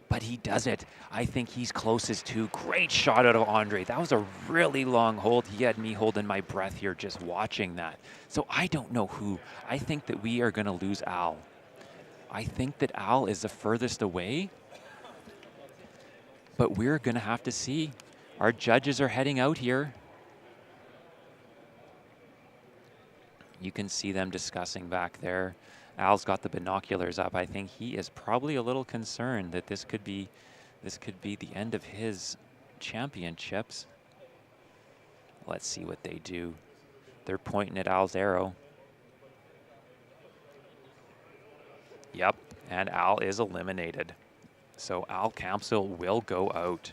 but he does it. I think he's closest to. Great shot out of Andre. That was a really long hold. He had me holding my breath here just watching that. So I don't know who. I think that we are going to lose Al. I think that Al is the furthest away, but we're going to have to see. Our judges are heading out here. You can see them discussing back there. Al's got the binoculars up. I think he is probably a little concerned that this could be the end of his championships. Let's see what they do. They're pointing at Al's arrow. Yep, and Al is eliminated. So Al Campsell will go out.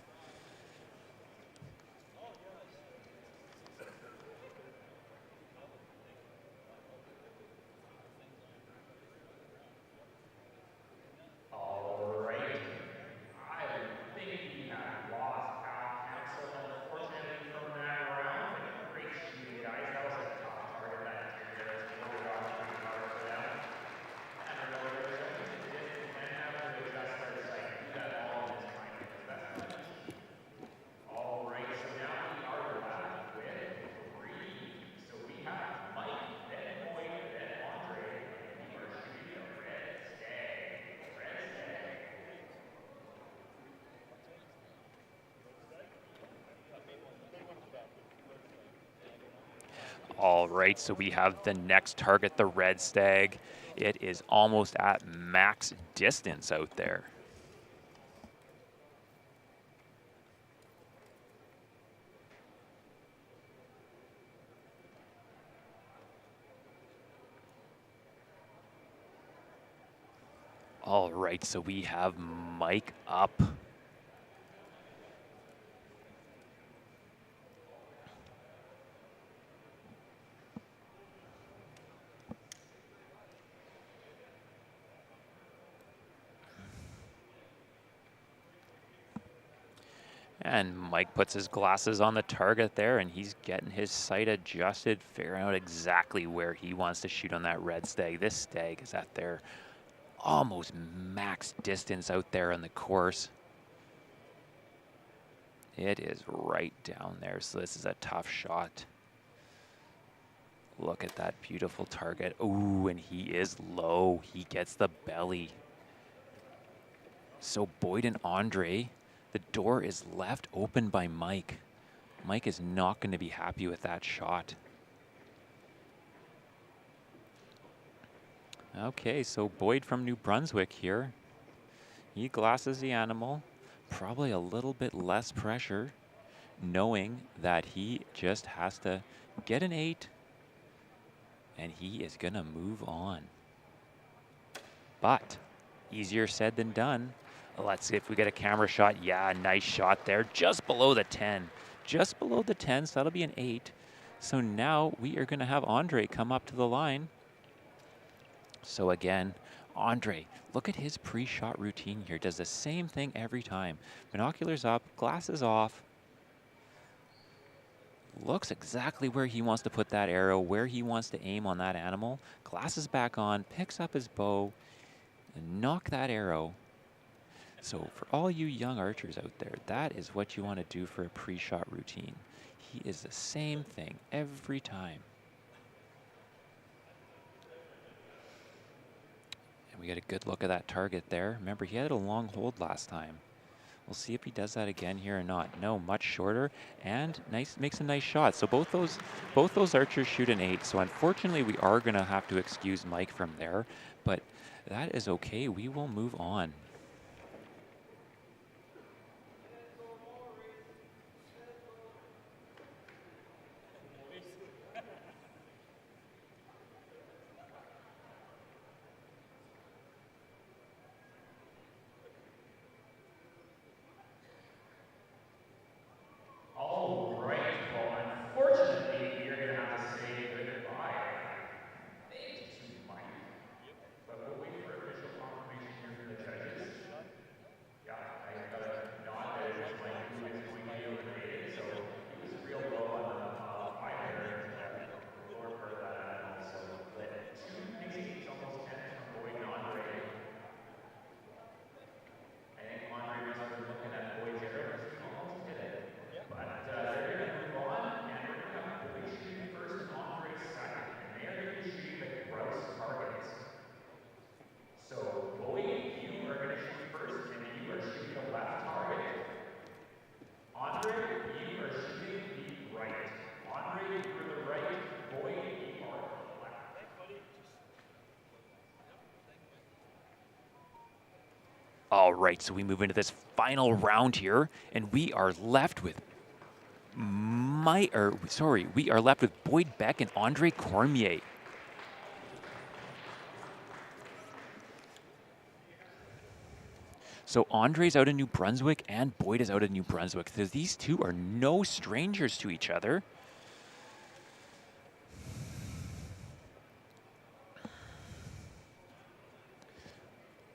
All right, so we have the next target, the red stag. It is almost at max distance out there. All right, so we have Mike up. And Mike puts his glasses on the target there, and he's getting his sight adjusted, figuring out exactly where he wants to shoot on that red stag. This stag is at their almost max distance out there on the course. It is right down there, so this is a tough shot. Look at that beautiful target. Ooh, and he is low. He gets the belly. So Boyd and Andre, the door is left open by Mike. Mike is not going to be happy with that shot. Okay, so Boyd from New Brunswick here. He glasses the animal. Probably a little bit less pressure, knowing that he just has to get an 8, and he is going to move on. But easier said than done. Let's see if we get a camera shot. Yeah, nice shot there, just below the 10. Just below the 10, so that'll be an 8. So now we are going to have Andre come up to the line. So again, Andre, look at his pre-shot routine here. Does the same thing every time. Binoculars up, glasses off. Looks exactly where he wants to put that arrow, where he wants to aim on that animal. Glasses back on, picks up his bow, and knock that arrow. So for all you young archers out there, that is what you want to do for a pre-shot routine. He is the same thing every time. And we get a good look at that target there. Remember, he had a long hold last time. We'll see if he does that again here or not. No, much shorter, and nice, makes a nice shot. So both those archers shoot an 8. So unfortunately, we are going to have to excuse Mike from there, but that is okay. We will move on. All right, so we move into this final round here, and we are left with we are left with Boyd Beck and Andre Cormier. So Andre's out of New Brunswick and Boyd is out of New Brunswick. So these two are no strangers to each other.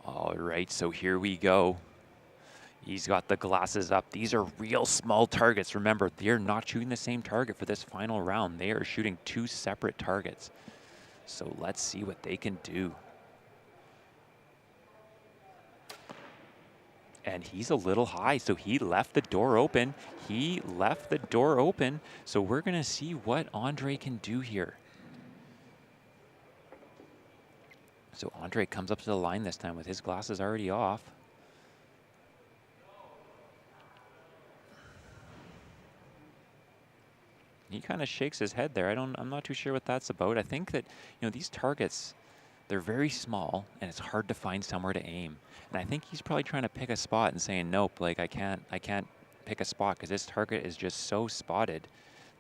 All right, so here we go. He's got the glasses up. These are real small targets. Remember, they're not shooting the same target for this final round. They are shooting two separate targets. So let's see what they can do. And he's a little high, so he left the door open. He left the door open. So we're going to see what Andre can do here. So Andre comes up to the line this time with his glasses already off. He kind of shakes his head there. I'm not too sure what that's about. I think that, these targets, they're very small and it's hard to find somewhere to aim. And I think he's probably trying to pick a spot and saying, nope, like I can't pick a spot because this target is just so spotted.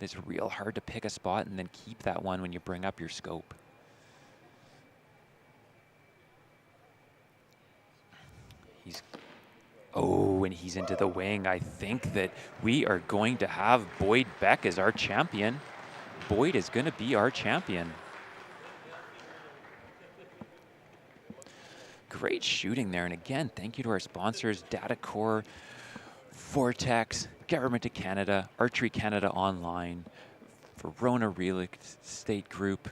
It's real hard to pick a spot and then keep that one when you bring up your scope. And he's into the wing. I think that we are going to have Boyd Beck as our champion. Boyd is going to be our champion. Great shooting there. And again, thank you to our sponsors, DataCore, Vortex, Government of Canada, Archery Canada Online, Verona Real Estate Group.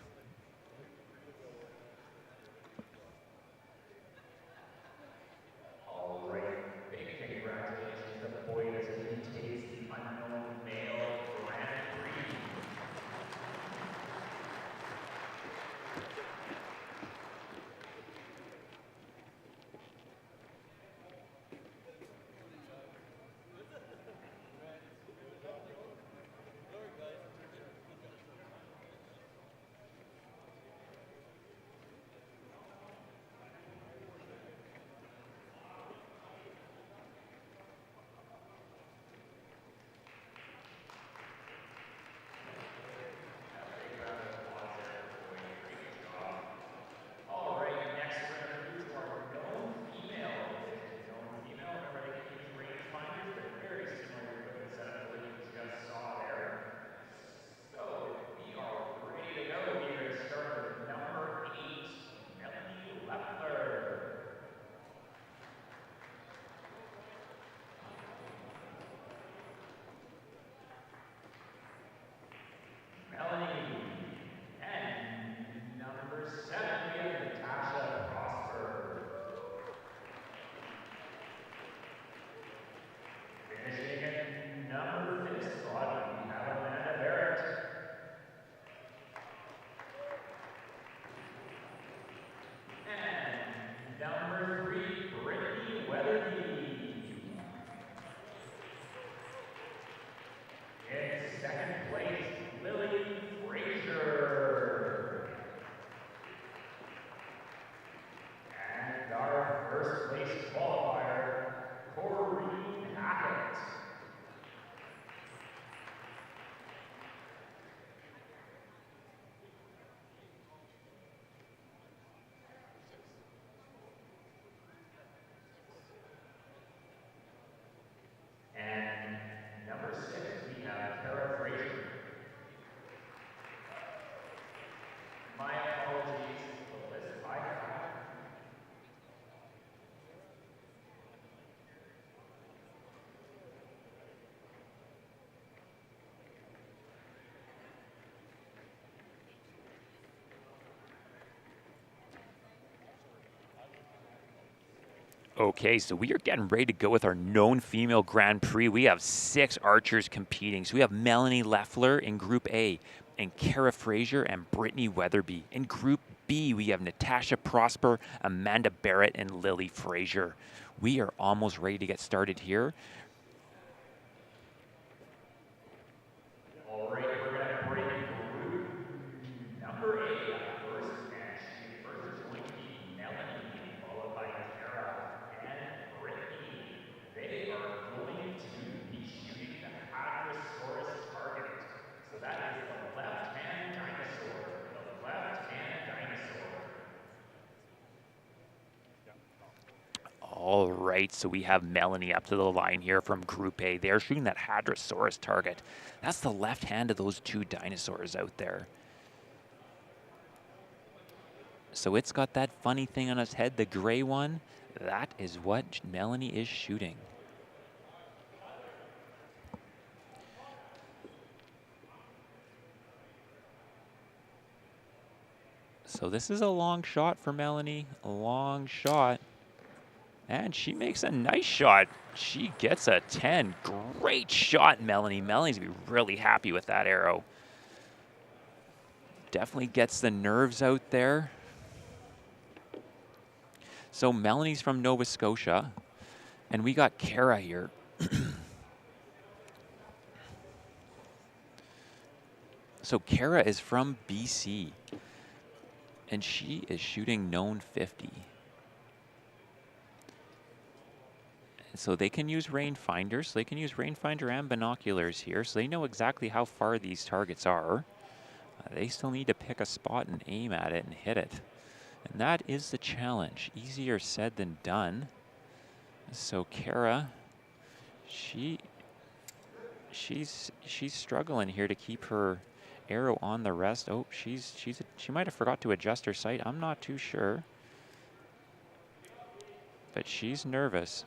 Okay, so we are getting ready to go with our known female Grand Prix. We have 6 archers competing. So we have Melanie Leffler in Group A, and Kara Frazier and Brittany Weatherby. In Group B, we have Natasha Prosper, Amanda Barrett, and Lily Frazier. We are almost ready to get started here. All right, so we have Melanie up to the line here from Group A. They're shooting that Hadrosaurus target. That's the left hand of those two dinosaurs out there. So it's got that funny thing on its head, the gray one. That is what Melanie is shooting. So this is a long shot for Melanie, a long shot. And she makes a nice shot. She gets a 10. Great shot, Melanie. Melanie's gonna be really happy with that arrow. Definitely gets the nerves out there. So Melanie's from Nova Scotia, and we got Kara here. So Kara is from BC, and she is shooting known 50. So they can use rangefinders, so they can use rangefinder and binoculars here, so they know exactly how far these targets are. They still need to pick a spot and aim at it and hit it. And that is the challenge. Easier said than done. So Kara, she's struggling here to keep her arrow on the rest. Oh, she might have forgot to adjust her sight. I'm not too sure. But she's nervous.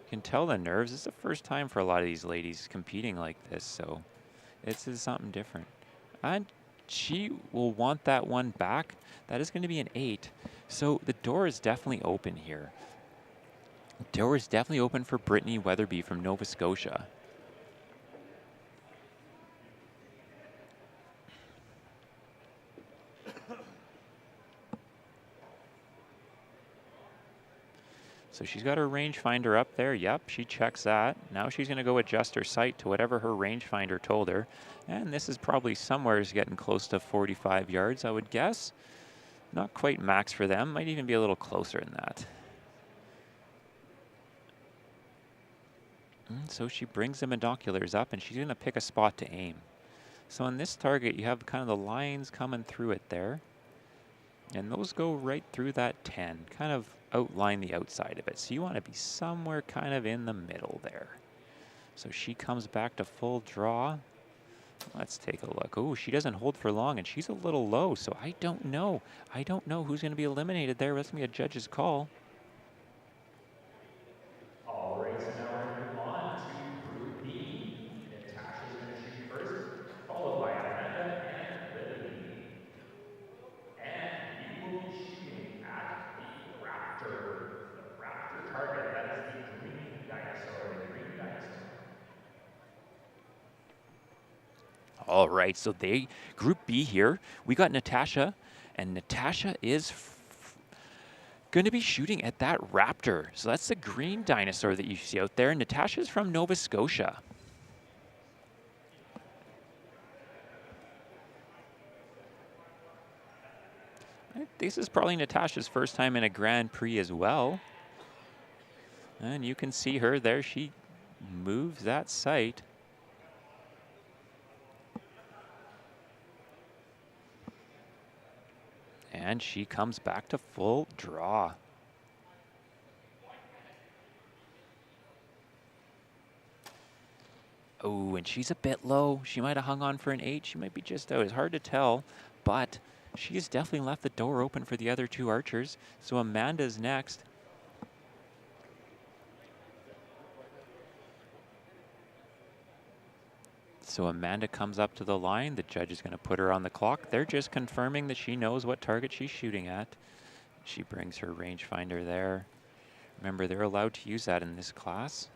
You can tell the nerves. It's the first time for a lot of these ladies competing like this, so this is something different. And she will want that one back. That is going to be an 8. So the door is definitely open here. The door is definitely open for Brittany Weatherby from Nova Scotia. So she's got her rangefinder up there. Yep, she checks that. Now she's going to go adjust her sight to whatever her rangefinder told her. And this is probably somewhere is getting close to 45 yards, I would guess. Not quite max for them. Might even be a little closer than that. And so she brings the binoculars up, and she's going to pick a spot to aim. So on this target, you have kind of the lines coming through it there. And those go right through that 10, kind of outline the outside of it. So you want to be somewhere kind of in the middle there. So she comes back to full draw. Let's take a look. Oh, she doesn't hold for long, and she's a little low, so I don't know. I don't know who's going to be eliminated there. That's going to be a judge's call. All right, so now we're going to move on to Group B. Natasha's going to shoot first, followed by Amanda and Lily. And we will be shooting at the raptor. The raptor target, that is the green dinosaur, All right, so Group B here, we got Natasha, and Natasha is going to be shooting at that raptor. So that's the green dinosaur that you see out there. Natasha's from Nova Scotia. This is probably Natasha's first time in a Grand Prix as well. And you can see her there. She moves that sight. And she comes back to full draw. Oh, and she's a bit low. She might have hung on for an 8. She might be just out. It's hard to tell, but she has definitely left the door open for the other two archers. So Amanda's next. So Amanda comes up to the line. The judge is going to put her on the clock. They're just confirming that she knows what target she's shooting at. She brings her rangefinder there. Remember, they're allowed to use that in this class.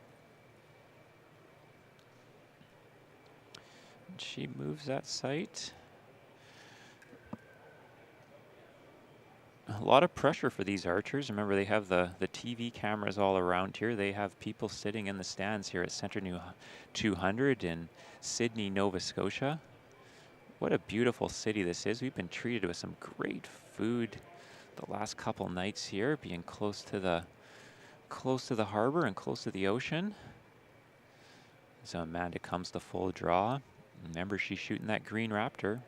She moves that sight. A lot of pressure for these archers. Remember, they have the TV cameras all around here. They have people sitting in the stands here at Centre New 200 in Sydney, Nova Scotia. What a beautiful city this is. We've been treated with some great food the last couple nights here, being close to the harbor and close to the ocean. So Amanda comes to full draw. Remember, she's shooting that green raptor.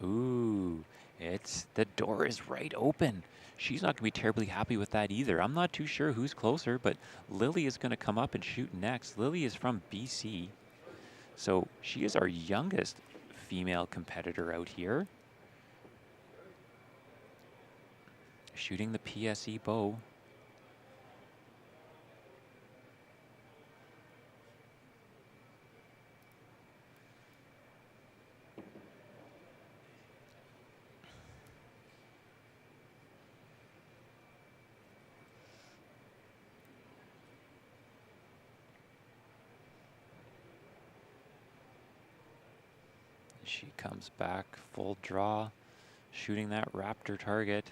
Ooh, The door is right open. She's not going to be terribly happy with that either. I'm not too sure who's closer, but Lily is going to come up and shoot next. Lily is from BC, so she is our youngest female competitor out here. Shooting the PSE bow. She comes back, full draw, shooting that raptor target.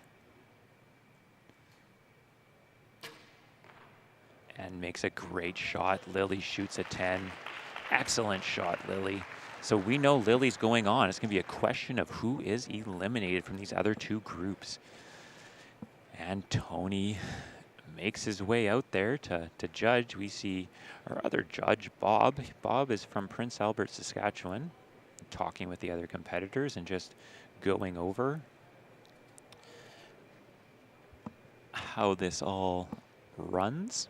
And makes a great shot. Lily shoots a 10. Excellent shot, Lily. So we know Lily's going on. It's going to be a question of who is eliminated from these other two groups. And Tony makes his way out there to judge. We see our other judge, Bob. Bob is from Prince Albert, Saskatchewan, talking with the other competitors and just going over how this all runs.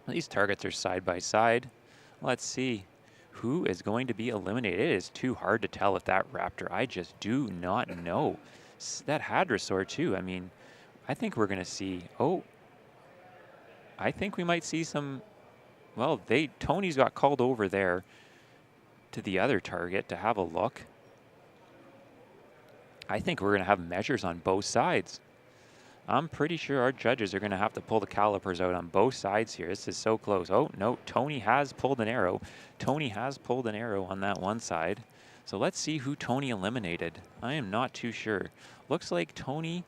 These targets are side by side. Let's see who is going to be eliminated. It is too hard to tell with that raptor. I just do not know. That hadrosaur too. I mean, I think we're going to see, I think we might see some, well, Tony's got called over there to the other target to have a look. I think we're going to have measures on both sides. I'm pretty sure our judges are going to have to pull the calipers out on both sides here. This is so close. Oh, no, Tony has pulled an arrow. Tony has pulled an arrow on that one side. So let's see who Tony eliminated. I am not too sure. Looks like Tony,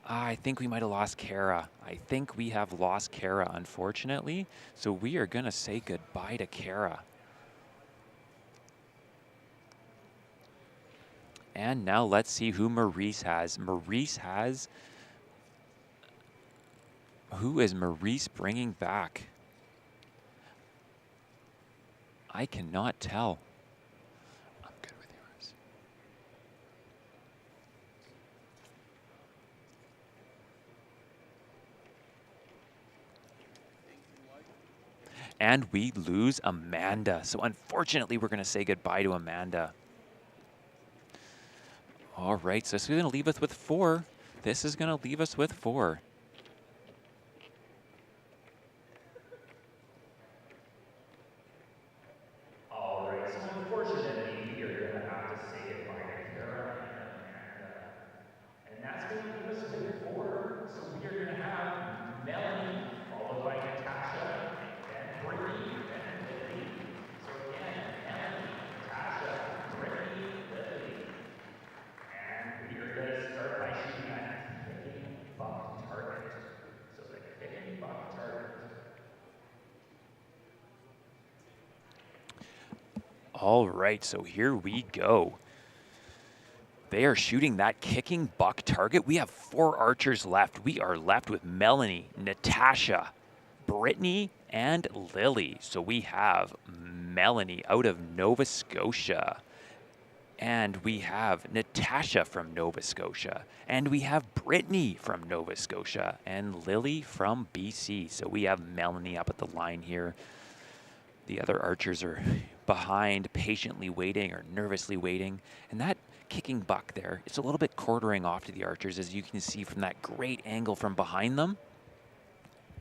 I think we might have lost Kara. I think we have lost Kara, unfortunately. So we are going to say goodbye to Kara. And now let's see who Maurice has. Maurice has... Who is Maurice bringing back? I cannot tell. I'm good with yours. And we lose Amanda. So unfortunately, we're going to say goodbye to Amanda. All right, so this is going to leave us with 4. This is going to leave us with 4. All right, so here we go. They are shooting that kicking buck target. We have 4 archers left. We are left with Melanie, Natasha, Brittany, and Lily. So we have Melanie out of Nova Scotia. And we have Natasha from Nova Scotia. And we have Brittany from Nova Scotia. And Lily from BC. So we have Melanie up at the line here. The other archers are behind, patiently waiting or nervously waiting. And that kicking buck there, it's a little bit quartering off to the archers, as you can see from that great angle from behind them.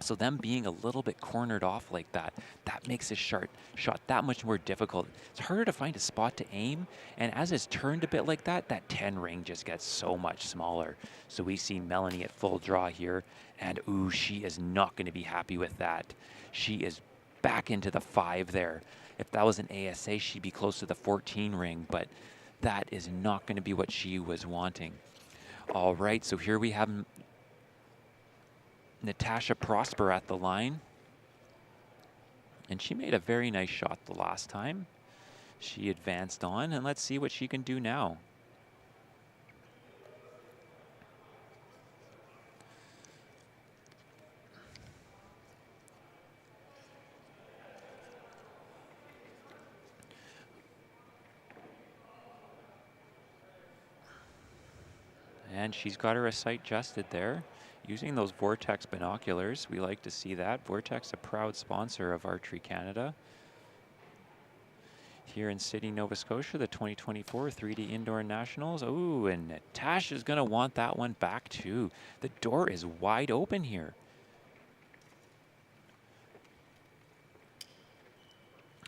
So them being a little bit cornered off like that, that makes this shot that much more difficult. It's harder to find a spot to aim, and as it's turned a bit like that, that 10 ring just gets so much smaller. So we see Melanie at full draw here, and ooh, she is not going to be happy with that. She is back into the 5 there. If that was an ASA, she'd be close to the 14 ring, but that is not going to be what she was wanting. All right, so here we have Natasha Prosper at the line. And she made a very nice shot the last time. She advanced on, and let's see what she can do now. And she's got her sight adjusted there. Using those Vortex binoculars, we like to see that. Vortex, a proud sponsor of Archery Canada. Here in Sydney, Nova Scotia, the 2024 3D Indoor Nationals. Ooh, and Natasha's gonna want that one back too. The door is wide open here.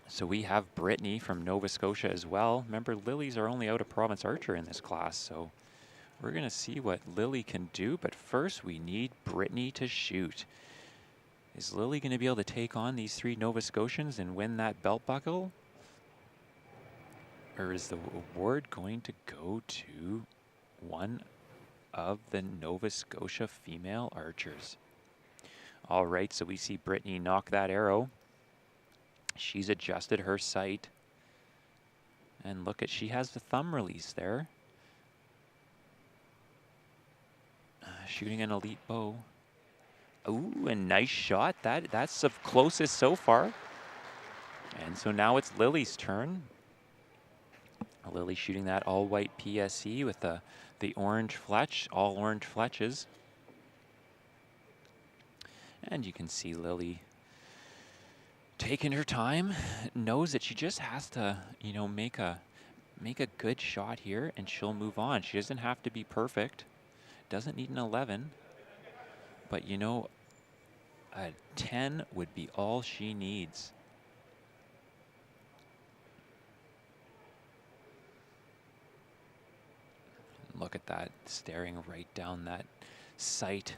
So we have Brittany from Nova Scotia as well. Remember, Lily's our only out-of-province archer in this class, so we're gonna see what Lily can do, but first we need Brittany to shoot. Is Lily gonna be able to take on these 3 Nova Scotians and win that belt buckle? Or is the award going to go to one of the Nova Scotia female archers? All right, so we see Brittany knock that arrow. She's adjusted her sight. And look at, she has the thumb release there. Shooting an elite bow. Ooh, a nice shot. That's the closest so far. And so now it's Lily's turn. Lily shooting that all-white PSE with the orange fletch, all orange fletches. And you can see Lily taking her time, knows that she just has to, you know, make a good shot here and she'll move on. She doesn't have to be perfect. Doesn't need an 11. But you know, a 10 would be all she needs. Look at that, staring right down that sight.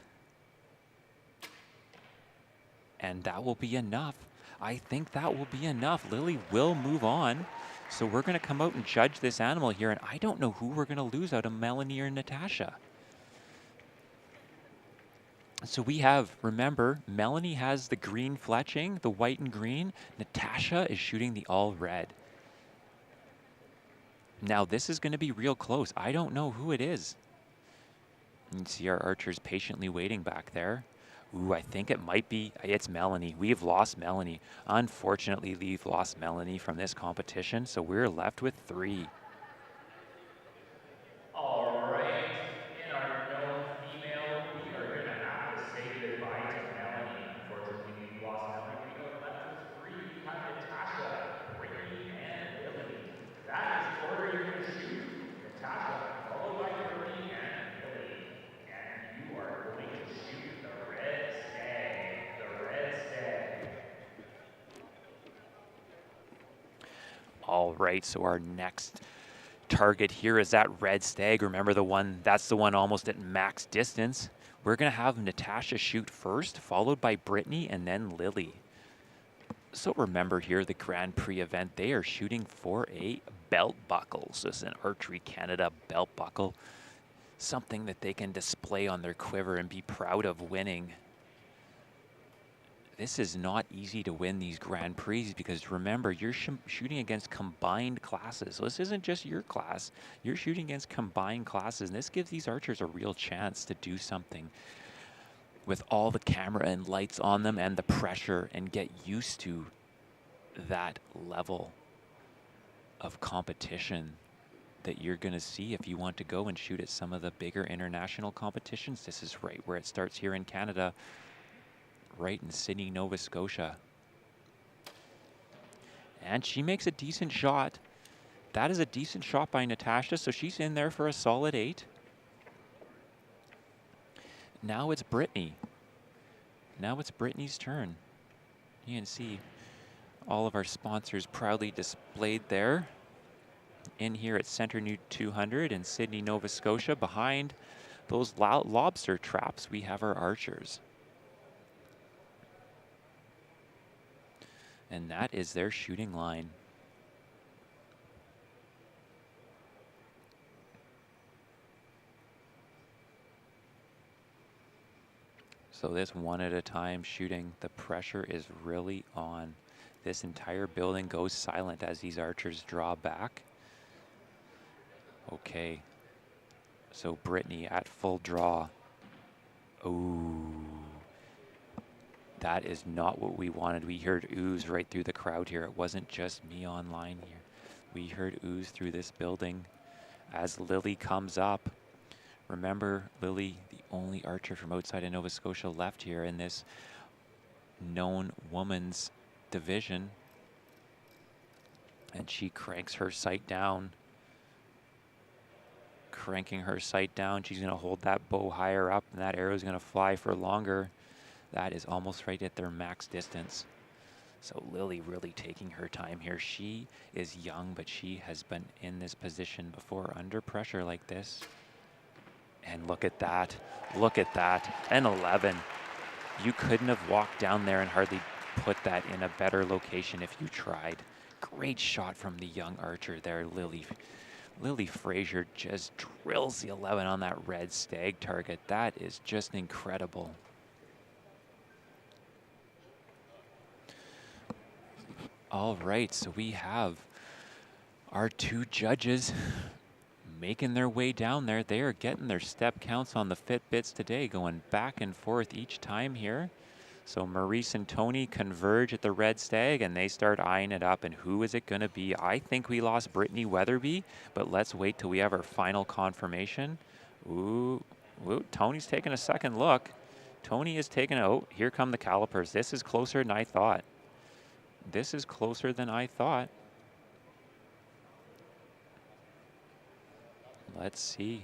And that will be enough. I think that will be enough. Lily will move on. So we're going to come out and judge this animal here. And I don't know who we're going to lose out of Melanie or Natasha. So we have, remember, Melanie has the green fletching, the white and green. Natasha is shooting the all red. Now this is going to be real close. I don't know who it is. You can see our archers patiently waiting back there. Ooh, I think it might be, it's Melanie. We've lost Melanie. Unfortunately, we've lost Melanie from this competition, so we're left with 3. All right, in our known female, we are going to have to say goodbye to Melanie. Unfortunately, we lost Melanie. We are left with 3. We have Natasha, Brittany, and Lily. That is the order you're going to shoot. Natasha, followed by Brittany and Lily. And you are going to shoot the red stag. The red stag. All right, so our next target here is that red stag. Remember that's the one almost at max distance. We're gonna have Natasha shoot first, followed by Brittany and then Lily. So remember here, the Grand Prix event, they are shooting for a belt buckle. So this is an Archery Canada belt buckle. Something that they can display on their quiver and be proud of winning. This is not easy to win these Grand Prix because remember, you're shooting against combined classes. So this isn't just your class. You're shooting against combined classes. And this gives these archers a real chance to do something with all the camera and lights on them and the pressure and get used to that level of competition that you're going to see if you want to go and shoot at some of the bigger international competitions. This is right where it starts here in Canada. Right in Sydney, Nova Scotia. And she makes a decent shot. That is a decent shot by Natasha, so she's in there for a solid 8. Now it's Brittany. Now it's Brittany's turn. You can see all of our sponsors proudly displayed there. In here at Centre New 200 in Sydney, Nova Scotia. Behind those lobster traps, we have our archers. And that is their shooting line. So this one at a time shooting, the pressure is really on. This entire building goes silent as these archers draw back. Okay. So Brittany at full draw. Ooh. That is not what we wanted. We heard oohs right through the crowd here. It wasn't just me online here. We heard oohs through this building as Lily comes up. Remember, Lily, the only archer from outside of Nova Scotia left here in this known women's division. And she cranks her sight down. Cranking her sight down. She's going to hold that bow higher up, and that arrow is going to fly for longer. That is almost right at their max distance. So Lily really taking her time here. She is young, but she has been in this position before under pressure like this. And look at that. Look at that. An 11. You couldn't have walked down there and hardly put that in a better location if you tried. Great shot from the young archer there, Lily. Lily Frazier just drills the 11 on that red stag target. That is just incredible. All right, so we have our two judges making their way down there. They are getting their step counts on the Fitbits today, going back and forth each time here. So Maurice and Tony converge at the red stag, and they start eyeing it up. And who is it going to be? I think we lost Brittany Weatherby, but let's wait till we have our final confirmation. Ooh, Tony's taking a second look. Tony is taking, oh, here come the calipers. This is closer than I thought. This is closer than I thought. Let's see.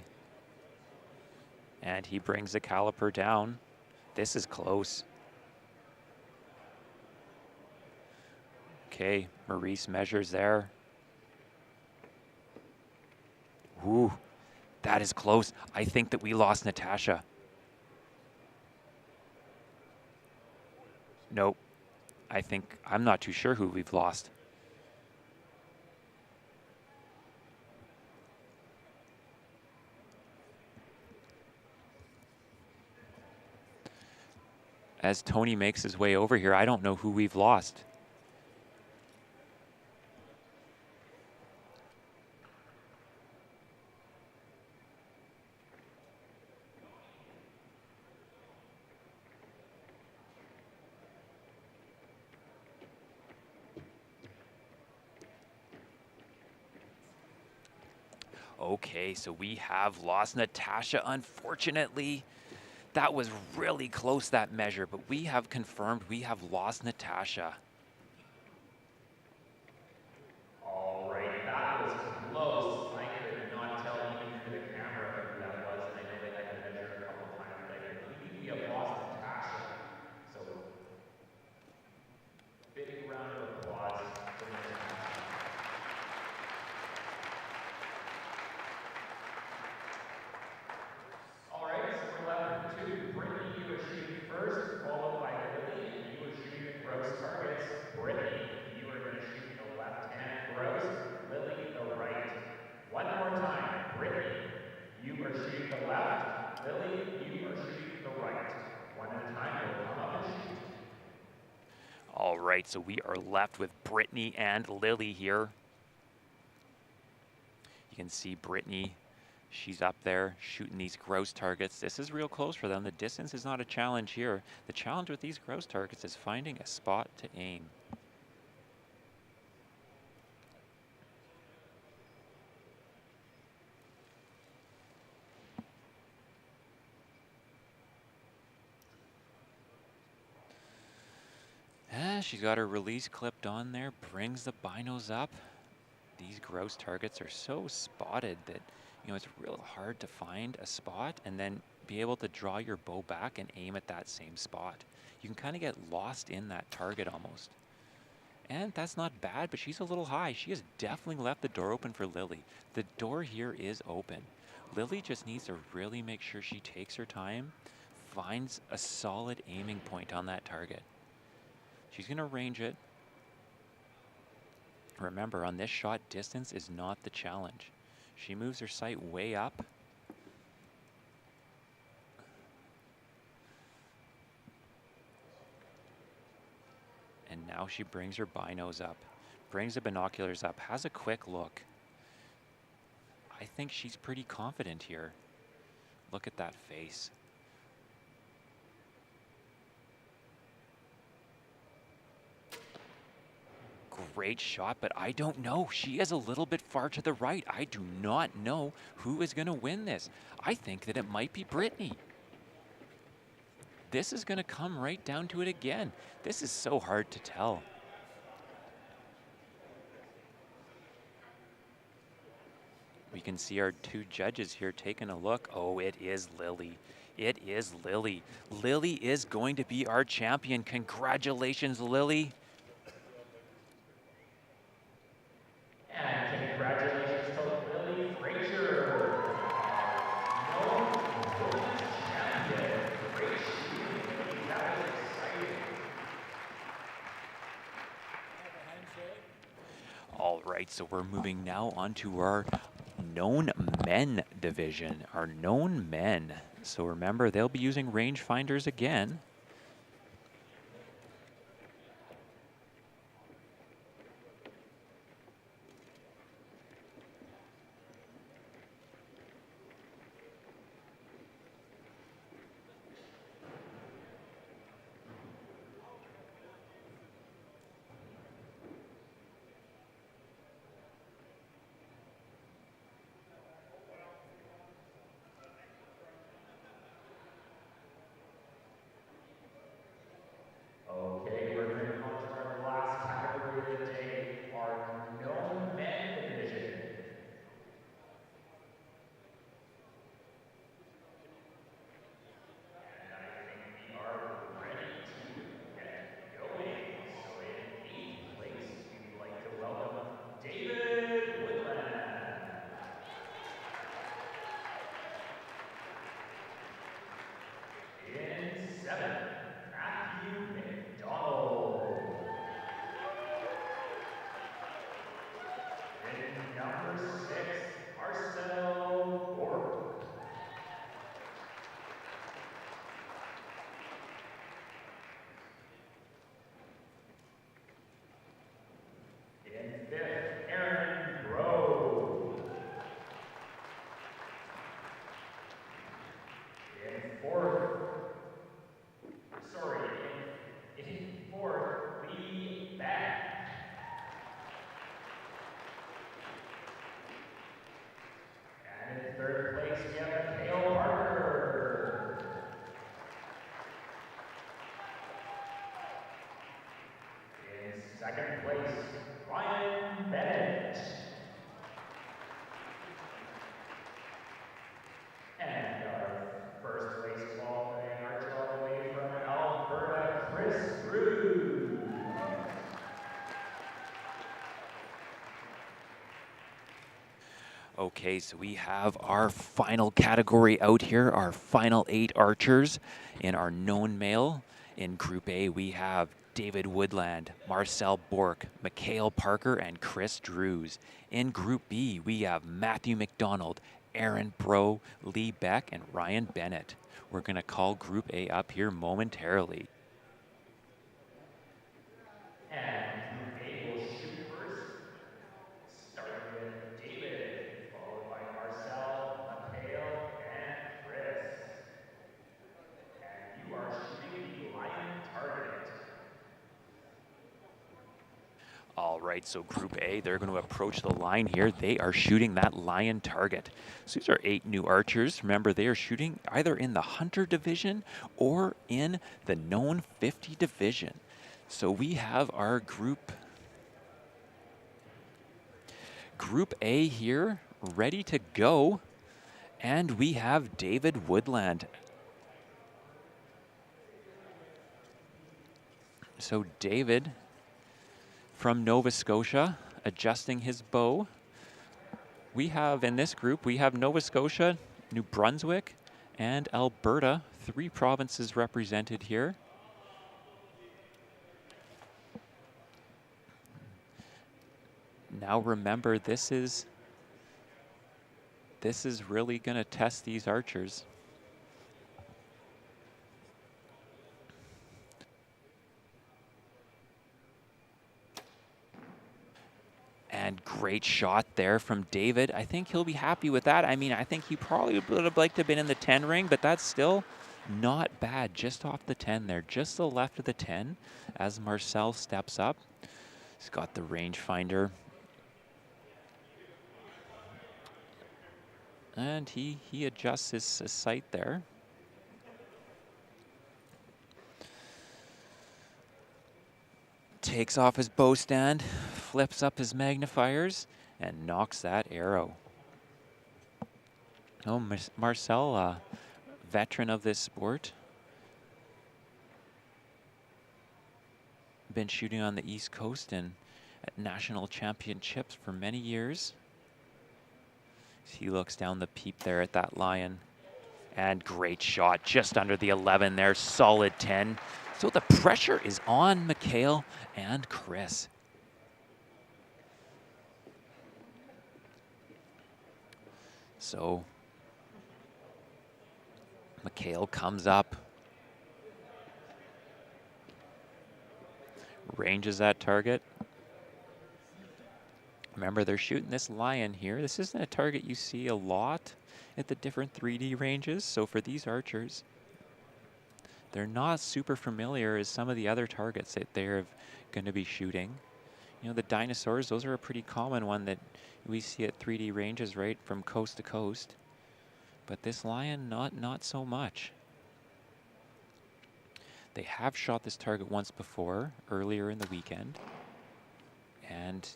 And he brings the caliper down. This is close. Okay, Maurice measures there. Ooh, that is close. I think that we lost Natasha. Nope. I'm not too sure who we've lost. As Tony makes his way over here, I don't know who we've lost. Okay, so we have lost Natasha, unfortunately. That was really close, that measure, but we have confirmed we have lost Natasha. All right, that was close. I could not tell even through the camera who that was, and I know they had to measure a couple times, but I believe we have lost Natasha. So, big round of applause for Natasha. All right, so we're left with two. Brittany, you are shooting first, followed by Lily, and you are shooting the gross targets. Brittany, you are going to shoot the left-hand gross, Lily, the right. One more time. Brittany, you are shooting the left, Lily, you are shooting the right. One at a time, we'll come up and shoot. All right, so we are left with Brittany and Lily here. You can see Brittany. She's up there shooting these gross targets. This is real close for them. The distance is not a challenge here. The challenge with these gross targets is finding a spot to aim. She's got her release clipped on there, brings the binos up. These gross targets are so spotted that it's real hard to find a spot and then be able to draw your bow back and aim at that same spot. You can kind of get lost in that target almost. And that's not bad, but she's a little high. She has definitely left the door open for Lily. The door here is open. Lily just needs to really make sure she takes her time, finds a solid aiming point on that target. She's going to range it. Remember, on this shot, distance is not the challenge. She moves her sight way up. And now she brings her binos up, brings the binoculars up, has a quick look. I think she's pretty confident here. Look at that face. great shot, but I don't know. She is a little bit far to the right. I do not know who is going to win this. I think that it might be Brittany. This is going to come right down to it again. This is so hard to tell. We can see our two judges here taking a look. Oh, it is Lily. It is Lily. Lily is going to be our champion. Congratulations, Lily. And congratulations to Lily Frazier, known women's champion. Great shooting. That was exciting. All right, so we're moving now on to our known men division, our known men. So remember, they'll be using rangefinders again. Okay, we're moving on to our last category of the day, our known men division. And I think we are ready to get going. So in 8th place, we'd like to welcome David Woodland. In 7th, Matthew McDonald. In number 6, Marcel Bork. In 5th, Aaron Rowe. In 4th, Lee Beck. And in 3rd place, we have Mikhail Parker. In 2nd place, Ryan Bennett. And our 1st place qualifying archer all the way from Alberta, Chris Drew. Okay, so we have our final category out here, our final 8 archers in our known male. In Group A, we have David Woodland, Marcel Bork, Mikhail Parker, and Chris Drews. In Group B, we have Matthew McDonald, Aaron Bro, Lee Beck, and Ryan Bennett. We're going to call Group A up here momentarily. And Group A will shoot first, starting with David, followed by Marcel, Mikhail, and Chris. And you are shooting the lion target. All right, so Group A, they're going to approach the line here. They are shooting that lion target. So these are 8 new archers. Remember, they are shooting either in the Hunter division or in the known 50 division. So we have our Group A here ready to go. And we have David Woodland. So David from Nova Scotia, adjusting his bow. We have, in this group, we have Nova Scotia, New Brunswick, and Alberta, 3 provinces represented here. Now remember, this is really going to test these archers. And great shot there from David. I think he'll be happy with that. I mean, I think he probably would have liked to have been in the 10 ring, but that's still not bad. Just off the 10 there, just the left of the 10 as Marcel steps up. He's got the rangefinder. And he adjusts his sight there. Takes off his bow stand, flips up his magnifiers, and knocks that arrow. Oh, Marcel, veteran of this sport. Been shooting on the East Coast and at national championships for many years. He looks down the peep there at that lion. And great shot, just under the 11 there, solid 10. So the pressure is on Mikhail and Chris. So Mikhail comes up, ranges that target. Remember, they're shooting this lion here. This isn't a target you see a lot at the different 3D ranges. So for these archers, they're not super familiar as some of the other targets that they're going to be shooting. You know, the dinosaurs, those are a pretty common one that we see at 3D ranges, right, from coast to coast. But this lion, not so much. They have shot this target once before, earlier in the weekend. And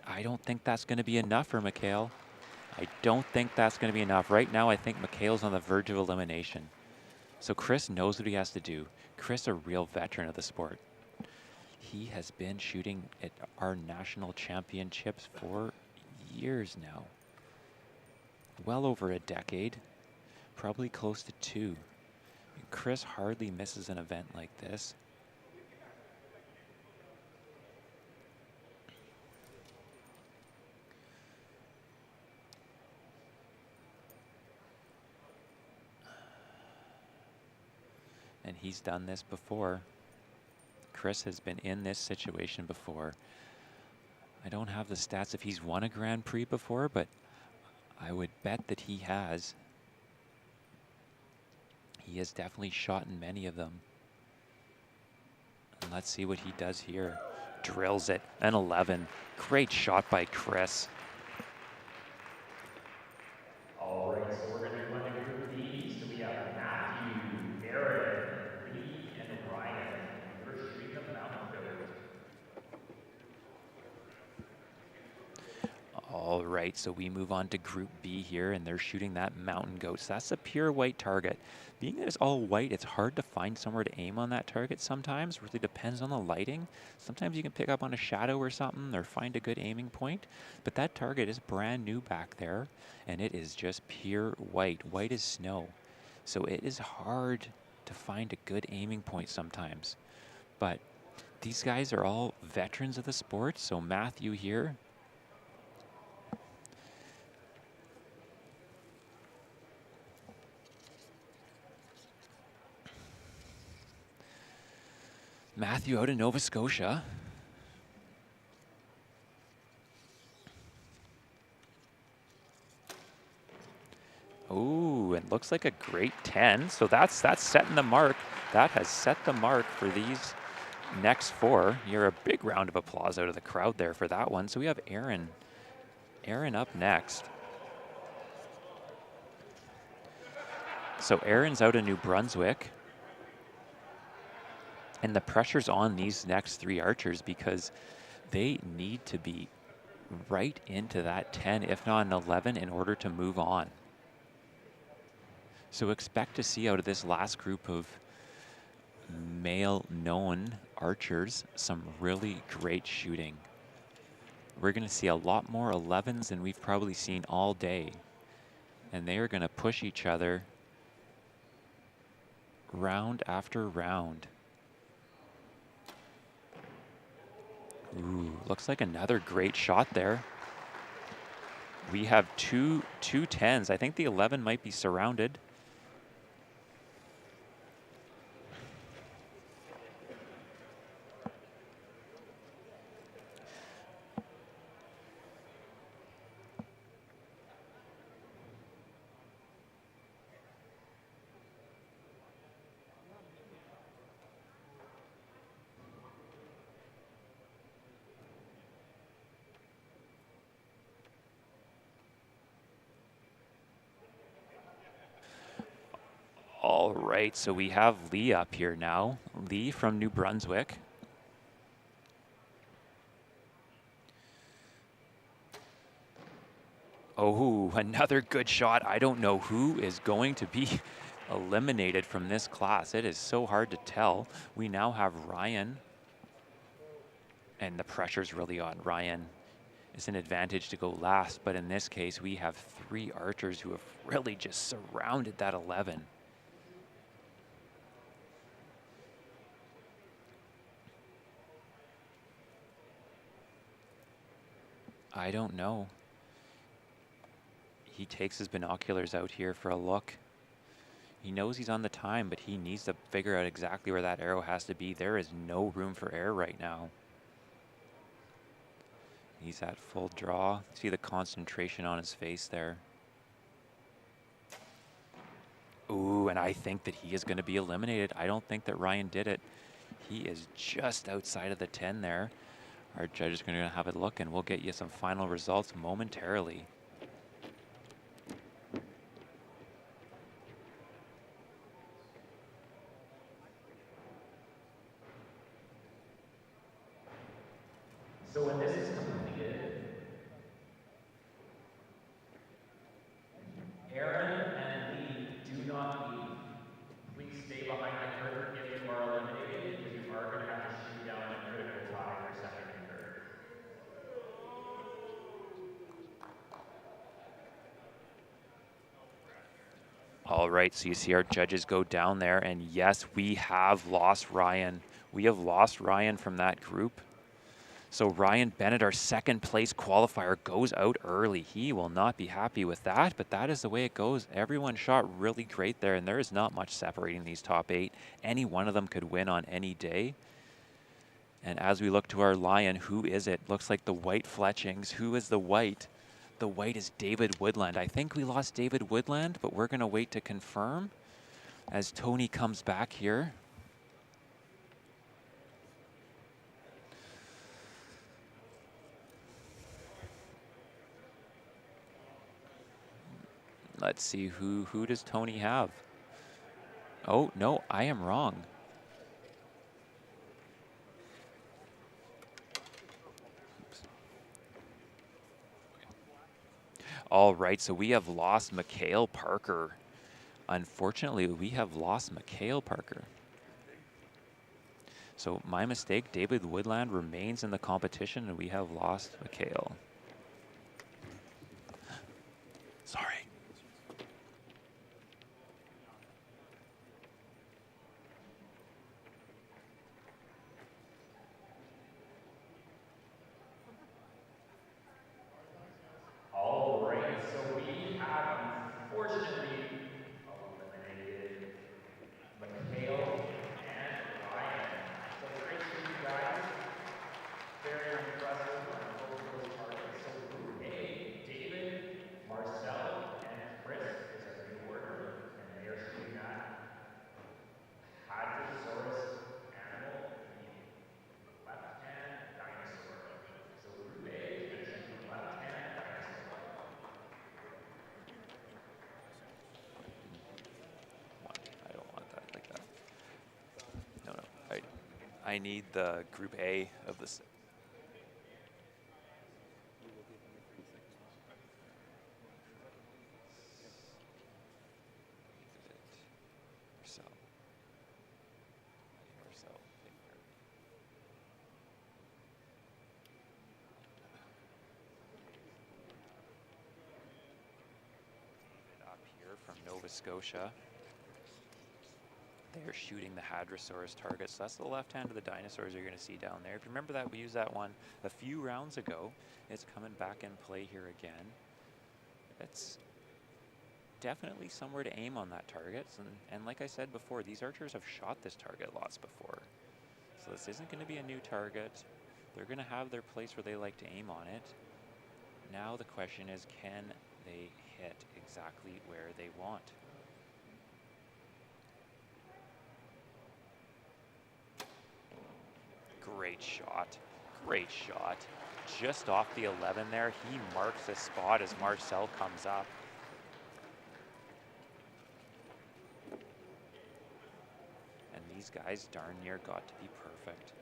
I don't think that's going to be enough for Mikhail. I don't think that's going to be enough. Right now, I think Mikhail's on the verge of elimination. So Chris knows what he has to do. Chris, a real veteran of the sport. He has been shooting at our national championships for years now. Well over a decade, probably close to 2. Chris hardly misses an event like this. And he's done this before. Chris has been in this situation before. I don't have the stats if he's won a Grand Prix before, but I would bet that he has. He has definitely shot in many of them. And let's see what he does here. Drills it, an 11. Great shot by Chris. All right, so we're going to run a group B. So we have Matthew, Aaron, Lee, and Ryan. We're shooting the mountain goat. All right, so we move on to Group B here, and they're shooting that mountain goat. So that's a pure white target. Being that it's all white, it's hard to find somewhere to aim on that target sometimes. Really depends on the lighting. Sometimes you can pick up on a shadow or something or find a good aiming point. But that target is brand new back there, and it is just pure white. White as snow. So it is hard to find a good aiming point sometimes. But these guys are all veterans of the sport. So Matthew here, Matthew out of Nova Scotia. Ooh, and looks like a great 10. So that's setting the mark. That has set the mark for these next 4. You're a big round of applause out of the crowd there for that one. So we have Aaron. Aaron up next. So Aaron's out of New Brunswick. And the pressure's on these next 3 archers because they need to be right into that 10, if not an 11, in order to move on. So expect to see out of this last group of male known archers some really great shooting. We're going to see a lot more 11s than we've probably seen all day. And they are going to push each other round after round. Ooh, looks like another great shot there. We have two 10s. I think the 11 might be surrounded. All right, so we have Lee up here now. Lee from New Brunswick. Oh, another good shot. I don't know who is going to be eliminated from this class. It is so hard to tell. We now have Ryan, and the pressure's really on Ryan. It's an advantage to go last, but in this case, we have 3 archers who have really just surrounded that 11. I don't know. He takes his binoculars out here for a look. He knows he's on the time, but he needs to figure out exactly where that arrow has to be. There is no room for error right now. He's at full draw. See the concentration on his face there. Ooh, and I think that he is going to be eliminated. I don't think that Ryan did it. He is just outside of the 10 there. Our judge is going to have a look, and we'll get you some final results momentarily. So when this is completed, Aaron and Lee do not leave. Please stay behind the curtain if you are eliminated, because you are going to have to shoot down a critical tie for second and third. All right, so you see our judges go down there, and yes, we have lost Ryan. We have lost Ryan from that group. So Ryan Bennett, our second place qualifier, goes out early. He will not be happy with that, but that is the way it goes. Everyone shot really great there, and there is not much separating these top 8. Any one of them could win on any day. And as we look to our lion, who is it? Looks like the white fletchings. Who is the white? The white is David Woodland. I think we lost David Woodland, but we're going to wait to confirm as Tony comes back here. Let's see, who does Tony have? Oh, no, I am wrong. Oops. All right, so we have lost Mikhail Parker. Unfortunately, we have lost Mikhail Parker. So my mistake, David Woodland remains in the competition, and we have lost Mikhail. Sorry. All right, so we have unfortunately eliminated Mikhail and Ryan. So great to see you guys. Very impressive on both of those targets. So Group A, David, Marcel, and Chris is our new order, and they are shooting at Hadrosaurus animal, the left-hand dinosaur. So Group A is going to shoot the left-hand dinosaur. I don't want that like that. No, I need the group A of this. Up here from Nova Scotia. They are shooting the Hadrosaurus targets. So that's the left hand of the dinosaurs you're going to see down there. If you remember that, we used that one a few rounds ago. It's coming back in play here again. It's definitely somewhere to aim on that target. And like I said before, these archers have shot this target lots before. So this isn't going to be a new target. They're going to have their place where they like to aim on it. Now the question is, can they hit exactly where they want? Great shot. Great shot. Just off the 11 there. He marks a spot as Marcel comes up. guys darn near got to be perfect.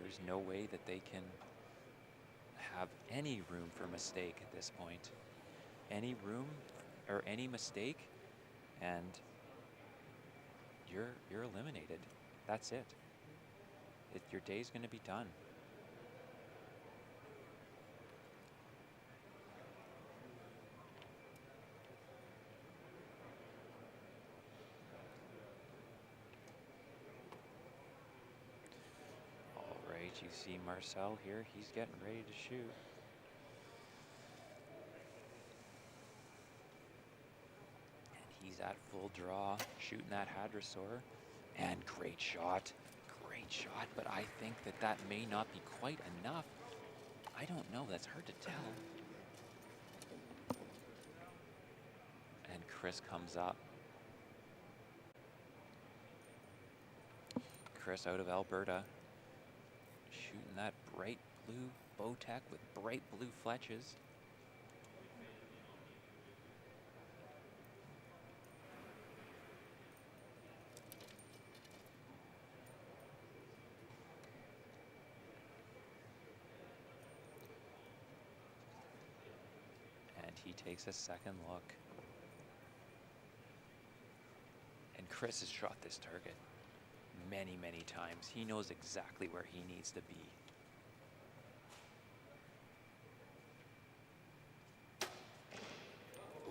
There's no way that they can have any room for mistake at this point. Any room or any mistake, and you're eliminated. That's it. Your day's going to be done. All right, you see Marcel here. He's getting ready to shoot. He's at full draw, shooting that hadrosaur, and great shot, but I think that may not be quite enough. I don't know, that's hard to tell. And Chris comes up. Chris out of Alberta, shooting that bright blue Bowtech with bright blue fletches. He takes a second look. And Chris has shot this target many, many times. He knows exactly where he needs to be.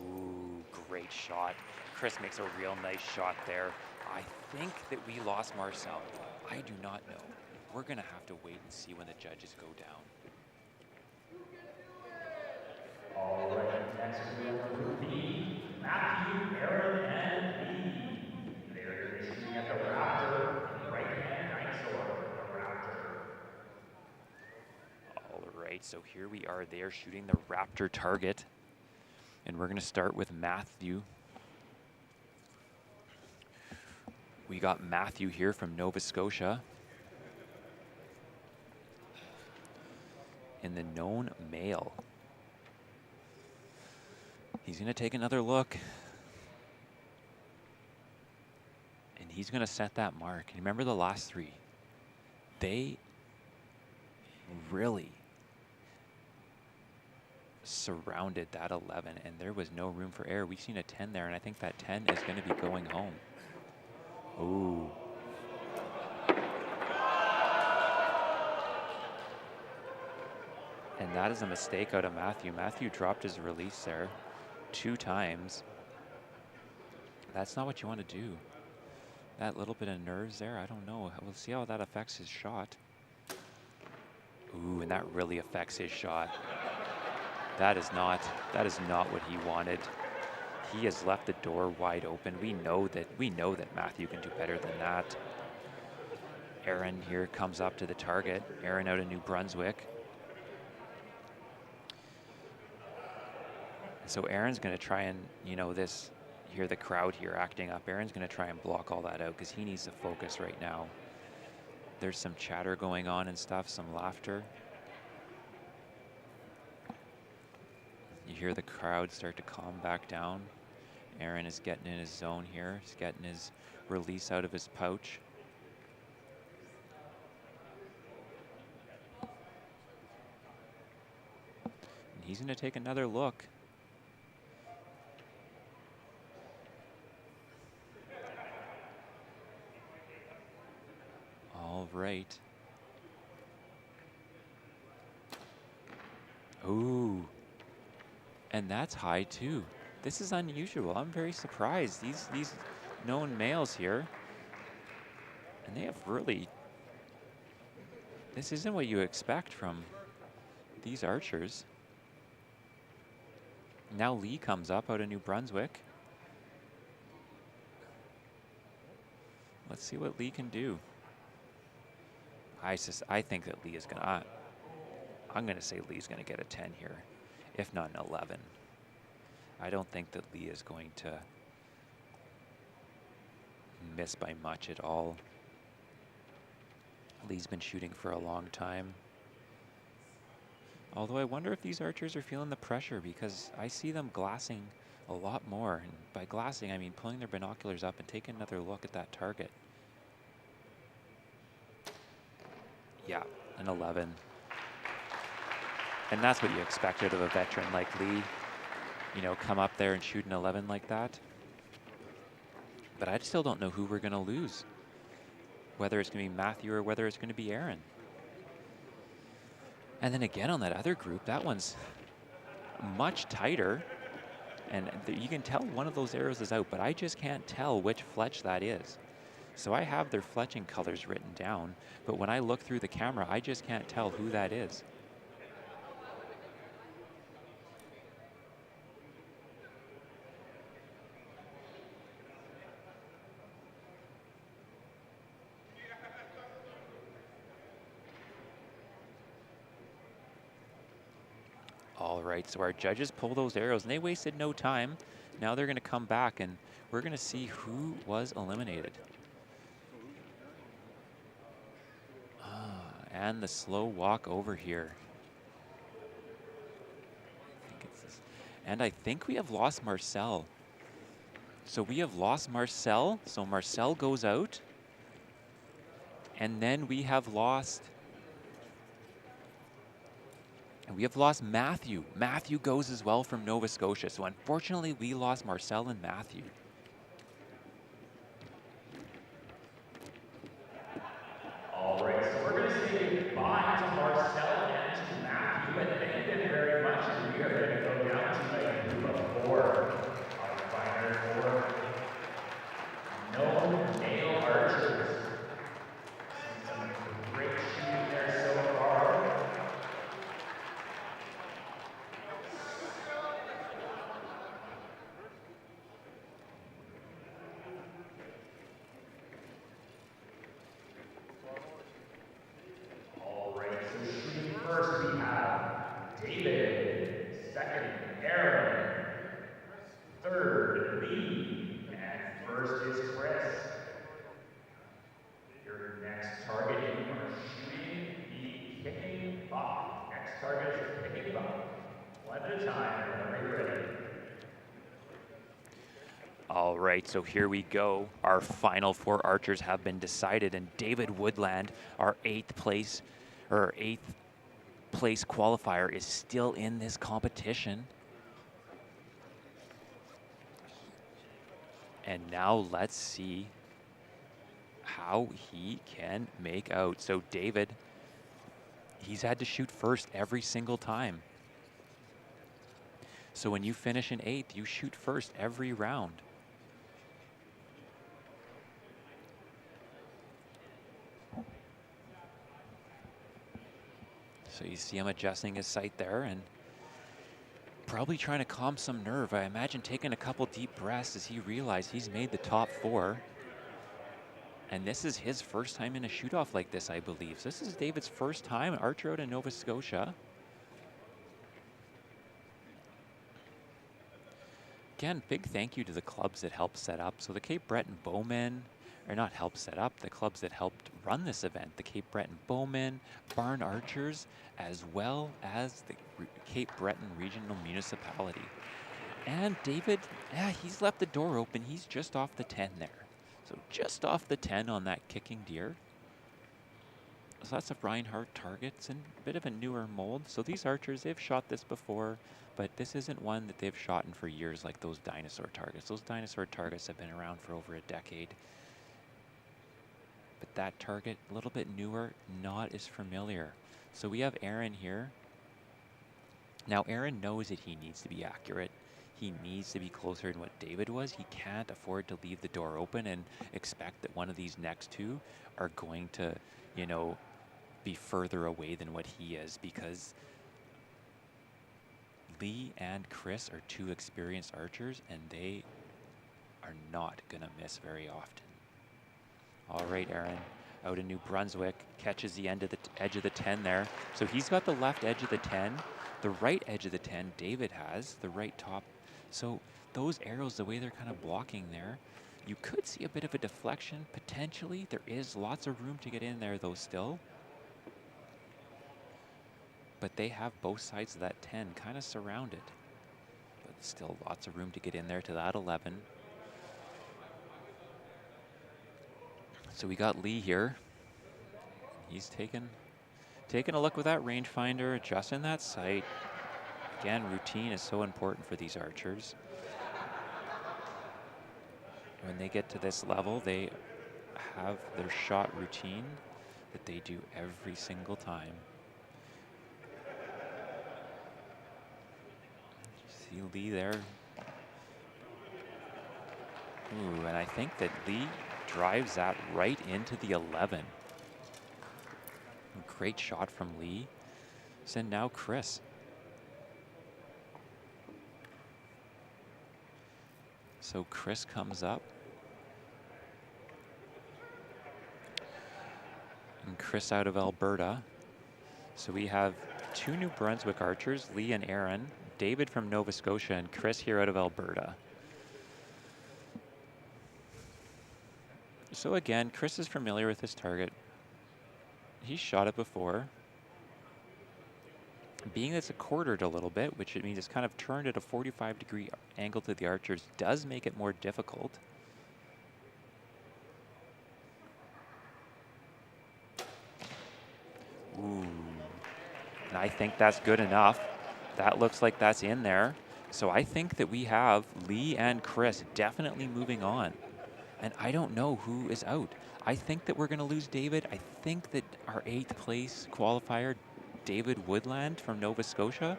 Ooh, great shot. Chris makes a real nice shot there. I think that we lost Marcel. I do not know. We're going to have to wait and see when the judges go down. All right, next we have Group B, Matthew, Aaron, and Lee. They're shooting at the Raptor, right-hand dinosaur, the Raptor. All right, so here we are. They are shooting the Raptor target. And we're going to start with Matthew. We got Matthew here from Nova Scotia. In the known male. He's going to take another look. And he's going to set that mark. And remember the last three. They really surrounded that 11, and there was no room for error. We've seen a 10 there, and I think that 10 is going to be going home. Ooh. And that is a mistake out of Matthew. Matthew dropped his release there 2 times. That's not what you want to do. That little bit of nerves there, I don't know. We'll see how that affects his shot. Ooh, and that really affects his shot. That is not what he wanted. He has left the door wide open. We know that Matthew can do better than that. Aaron here comes up to the target. Aaron out of New Brunswick. So Aaron's going to try and, hear the crowd here acting up. Aaron's going to try and block all that out because he needs to focus right now. There's some chatter going on and stuff, some laughter. You hear the crowd start to calm back down. Aaron is getting in his zone here. He's getting his release out of his pouch. And he's going to take another look. All right. Ooh. And that's high too. This is unusual. I'm very surprised. These known males here, and they have really, this isn't what you expect from these archers. Now Lee comes up out of New Brunswick. Let's see what Lee can do. I think that Lee is gonna, I'm gonna say Lee's gonna get a 10 here, if not an 11. I don't think that Lee is going to miss by much at all. Lee's been shooting for a long time. Although I wonder if these archers are feeling the pressure, because I see them glassing a lot more. And by glassing, I mean pulling their binoculars up and taking another look at that target. Yeah, an 11. And that's what you expected of a veteran like Lee. You know, come up there and shoot an 11 like that. But I still don't know who we're going to lose. Whether it's going to be Matthew or whether it's going to be Aaron. And then again on that other group, that one's much tighter. And you can tell one of those arrows is out, but I just can't tell which fletch that is. So I have their fletching colors written down, but when I look through the camera, I just can't tell who that is. All right, so our judges pull those arrows, and they wasted no time. Now they're going to come back, and we're going to see who was eliminated. And the slow walk over here. And I think we have lost Marcel. So we have lost Marcel, so Marcel goes out. And then we have lost... And we have lost Matthew. Matthew goes as well from Nova Scotia. So unfortunately, we lost Marcel and Matthew. All right, so we're going to say goodbye to Marcel and to Matthew, and thank them very much. We are going to go down to a group of 4. Our final 4 known male archers. Some great shooting there so far. First we have David, second Aaron, third Lee, and first is Chris. Your next target you are shooting the kicking buck. Next target is the kicking buck. One at a time, whenever you're ready. All right, so here we go. Our final 4 archers have been decided, and David Woodland, our 8th place qualifier, is still in this competition. And now let's see how he can make out. So David, he's had to shoot first every single time. So when you finish in 8th, you shoot first every round. So you see him adjusting his sight there and probably trying to calm some nerve. I imagine taking a couple deep breaths as he realized he's made the top 4. And this is his first time in a shoot-off like this, I believe. So this is David's first time archer out in Nova Scotia. Again, big thank you to the clubs that helped set up. So the Cape Breton Bowmen, or not help set up, the clubs that helped run this event, the Cape Breton Bowmen, Barn Archers, as well as the Cape Breton Regional Municipality. And David, he's left the door open. He's just off the 10 there. So just off the 10 on that kicking deer. So that's a Reinhardt targets and a bit of a newer mold. So these archers, they've shot this before, but this isn't one that they've shot in for years like those dinosaur targets. Those dinosaur targets have been around for over a decade. But that target, a little bit newer, not as familiar. So we have Aaron here. Now Aaron knows that he needs to be accurate. He needs to be closer than what David was. He can't afford to leave the door open and expect that one of these next 2 are going to, you know, be further away than what he is, because Lee and Chris are 2 experienced archers and they are not gonna miss very often. All right, Aaron, out in New Brunswick, catches the end of the edge of the 10 there. So he's got the left edge of the 10, the right edge of the 10 David has, the right top. So those arrows, the way they're kind of blocking there, you could see a bit of a deflection potentially. There is lots of room to get in there though still. But they have both sides of that 10 kind of surrounded. But Still lots of room to get in there to that 11. So we got Lee here. He's taking a look with that rangefinder, adjusting that sight. Again, routine is so important for these archers. When they get to this level, they have their shot routine that they do every single time. See Lee there. Ooh, and I think that Lee drives that right into the 11. Great shot from Lee. So now Chris. So Chris comes up. And Chris out of Alberta. So we have two New Brunswick archers, Lee and Aaron, David from Nova Scotia, and Chris here out of Alberta. So again, Chris is familiar with his target. He's shot it before. Being that it's quartered a little bit, which means it's kind of turned at a 45-degree angle to the archers, does make it more difficult. Ooh. And I think that's good enough. That looks like that's in there. So I think that we have Lee and Chris definitely moving on. And I don't know who is out. I think that we're going to lose David. I think that our 8th place qualifier, David Woodland from Nova Scotia,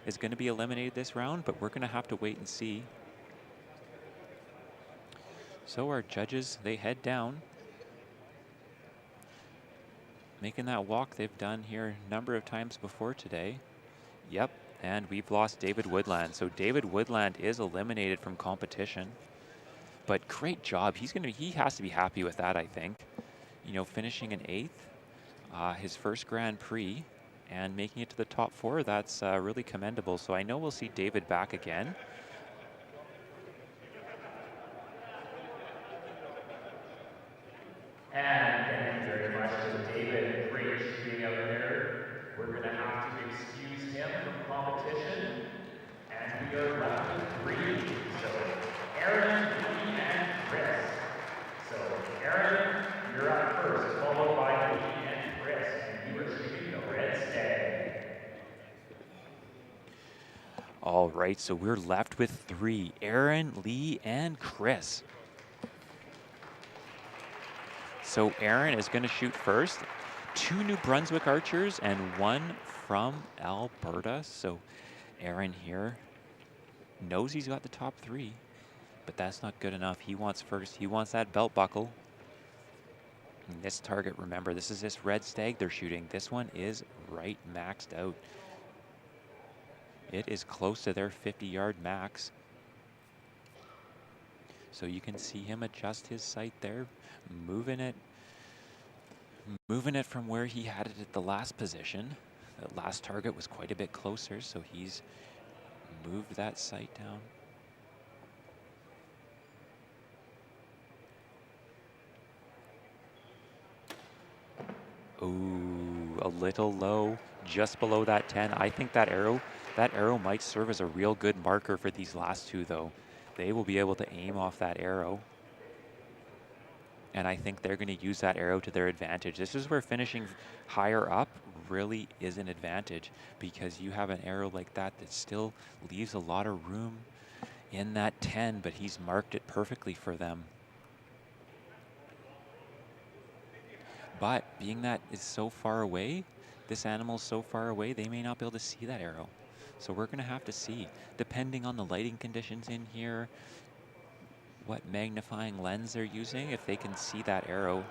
is going to be eliminated this round, but we're going to have to wait and see. So our judges, they head down, making that walk they've done here a number of times before today. Yep, and we've lost David Woodland. So David Woodland is eliminated from competition. But great job. He has to be happy with that, I think. You know, finishing in 8th, his first Grand Prix, and making it to the top 4, that's really commendable. So I know we'll see David back again. And thank you very much to David Prix being out there. We're going to have to excuse him from competition. And we are left with 3. So Aaron, Lee, and Chris. So Aaron, you're up first, followed by Lee and Chris. And you are shooting the red stag. All right, so we're left with 3, Aaron, Lee, and Chris. So Aaron is going to shoot first. 2 New Brunswick archers and 1 from Alberta. So Aaron here knows he's got the top 3, but that's not good enough. He wants first. He wants that belt buckle. And this target, remember, this is this red stag they're shooting. This one is right maxed out. It is close to their 50-yard max. So you can see him adjust his sight there, moving it from where he had it at the last position. The last target was quite a bit closer, so he's moved that sight down. Ooh, a little low, just below that 10. I think that arrow might serve as a real good marker for these last 2, though. They will be able to aim off that arrow. And I think they're going to use that arrow to their advantage. This is where finishing higher up really is an advantage, because you have an arrow like that that still leaves a lot of room in that 10, but he's marked it perfectly for them. But being that it's so far away, this animal's so far away, they may not be able to see that arrow. So we're going to have to see, depending on the lighting conditions in here, what magnifying lens they're using, if they can see that arrow,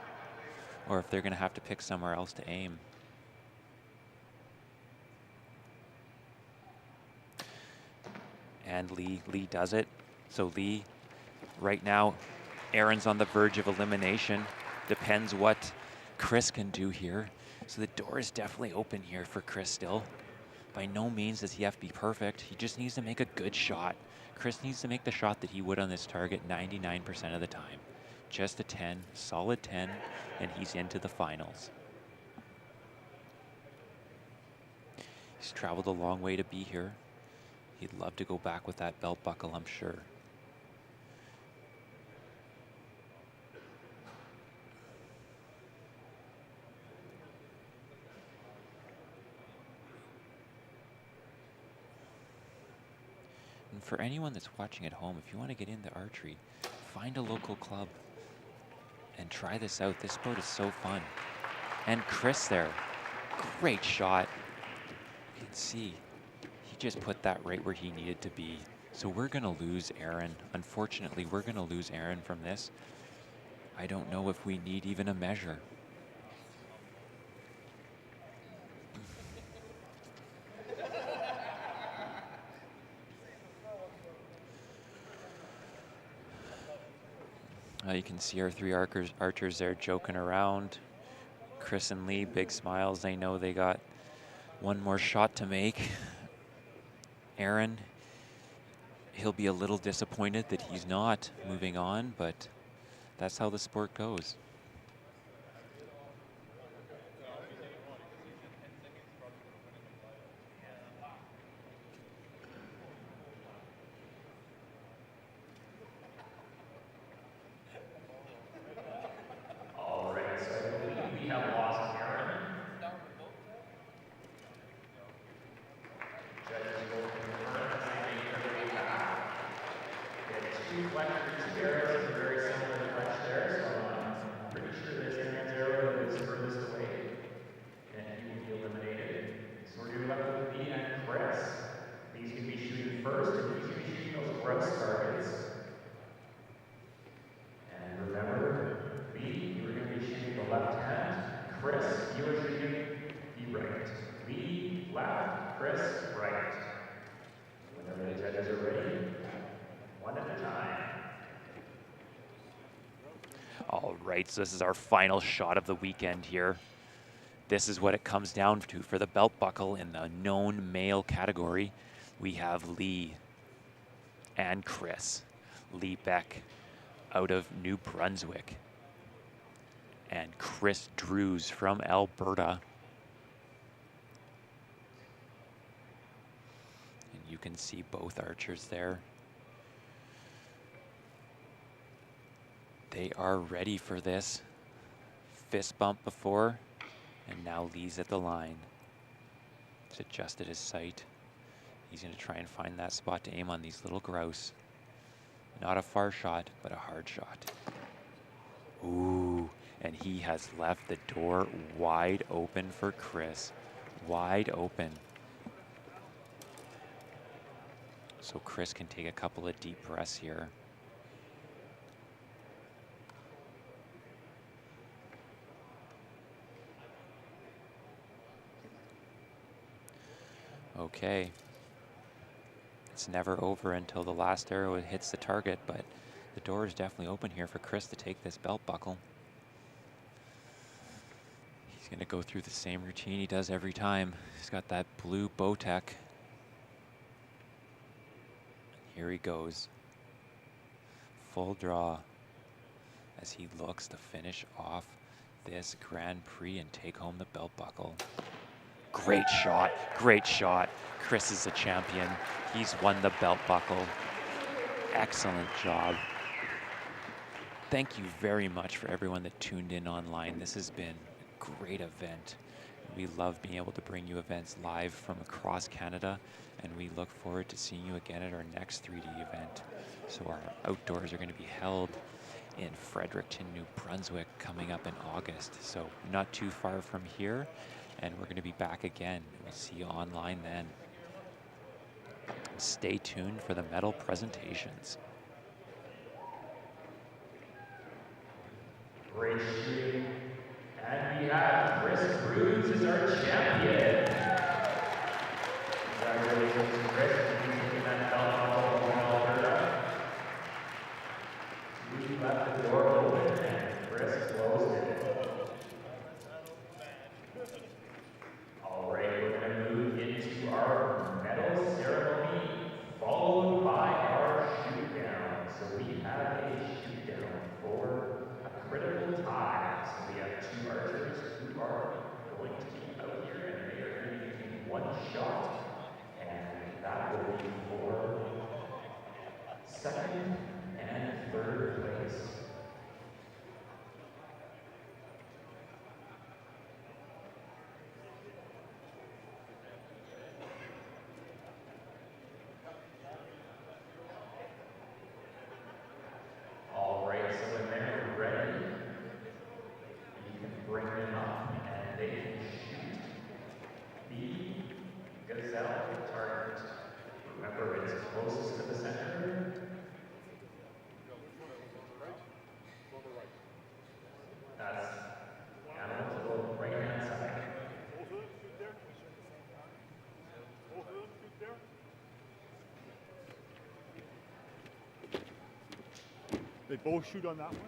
or if they're going to have to pick somewhere else to aim. And Lee does it. So Lee, right now, Aaron's on the verge of elimination. Depends what Chris can do here. So the door is definitely open here for Chris still. By no means does he have to be perfect. He just needs to make a good shot. Chris needs to make the shot that he would on this target 99% of the time. Just a 10, solid 10, and he's into the finals. He's traveled a long way to be here. He'd love to go back with that belt buckle, I'm sure. And for anyone that's watching at home, if you want to get into archery, find a local club and try this out. This sport is so fun. And Chris there, great shot. You can see he just put that right where he needed to be. So we're going to lose Aaron. Unfortunately, we're going to lose Aaron from this. I don't know if we need even a measure. You can see our three archers there joking around. Chris and Lee, big smiles. They know they got one more shot to make. Aaron, he'll be a little disappointed that he's not moving on, but that's how the sport goes. So this is our final shot of the weekend here. This is what it comes down to for the belt buckle in the known male category. We have Lee and Chris. Lee Beck out of New Brunswick. And Chris Drews from Alberta. And you can see both archers there. They are ready for this. Fist bump before, and now Lee's at the line. He's adjusted his sight. He's gonna try and find that spot to aim on these little grouse. Not a far shot, but a hard shot. Ooh, and he has left the door wide open for Chris. Wide open. So Chris can take a couple of deep breaths here. Okay. It's never over until the last arrow hits the target, but the door is definitely open here for Chris to take this belt buckle. He's going to go through the same routine he does every time. He's got that blue Bowtech. Here he goes. Full draw as he looks to finish off this Grand Prix and take home the belt buckle. Great shot, great shot. Chris is the champion. He's won the belt buckle. Excellent job. Thank you very much for everyone that tuned in online. This has been a great event. We love being able to bring you events live from across Canada, and we look forward to seeing you again at our next 3D event. So our outdoors are going to be held in Fredericton, New Brunswick, coming up in August. So not too far from here. And we're going to be back again. We'll see you online then. Stay tuned for the medal presentations. Great shooting. And we have Chris Drews as our champion. Congratulations, Chris. He's taking that belt buckle from Alberta. We left the door open and Chris closed it. All right, we're going to move into our medal ceremony, followed by our shoot down. So we have a shoot down for a critical tie. So we have two archers who are going to be out here, and they are going to be taking one shot, and that will be for They both shoot on that one?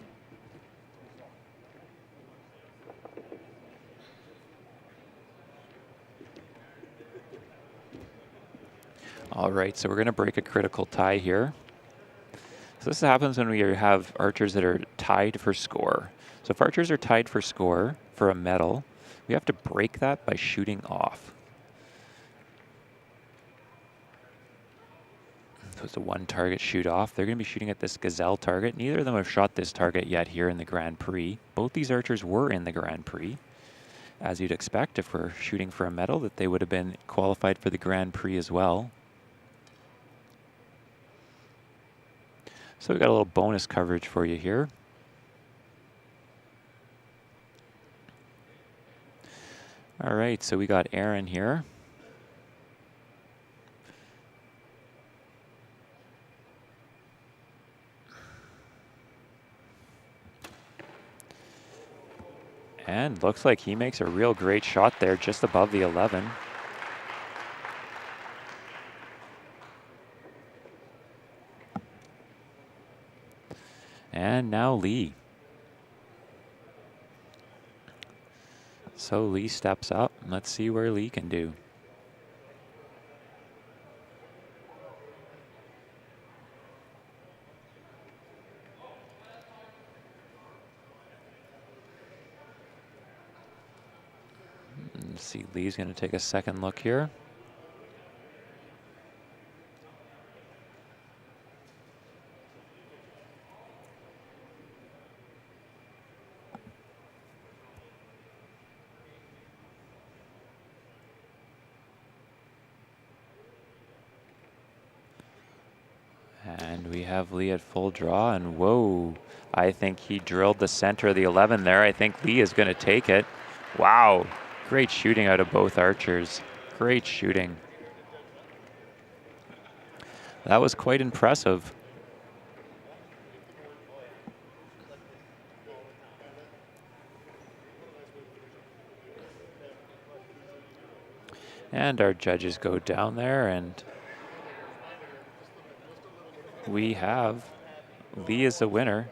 All right, so we're going to break a critical tie here. So this happens when we have archers that are tied for score. So if archers are tied for score for a medal, we have to break that by shooting off. So it's a one target shoot off. They're going to be shooting at this gazelle target. Neither of them have shot this target yet here in the Grand Prix. Both these archers were in the Grand Prix. As you'd expect, if we're shooting for a medal, that they would have been qualified for the Grand Prix as well. So we got a little bonus coverage for you here. All right, so we got Aaron here. And looks like he makes a real great shot there just above the 11. And now Lee. So Lee steps up. Let's see where Lee can do. Let's see, Lee's going to take a second look here. And we have Lee at full draw, and whoa, I think he drilled the center of the 11 there. I think Lee is going to take it. Wow, great shooting out of both archers. Great shooting. That was quite impressive. And our judges go down there, and we have Lee as the winner.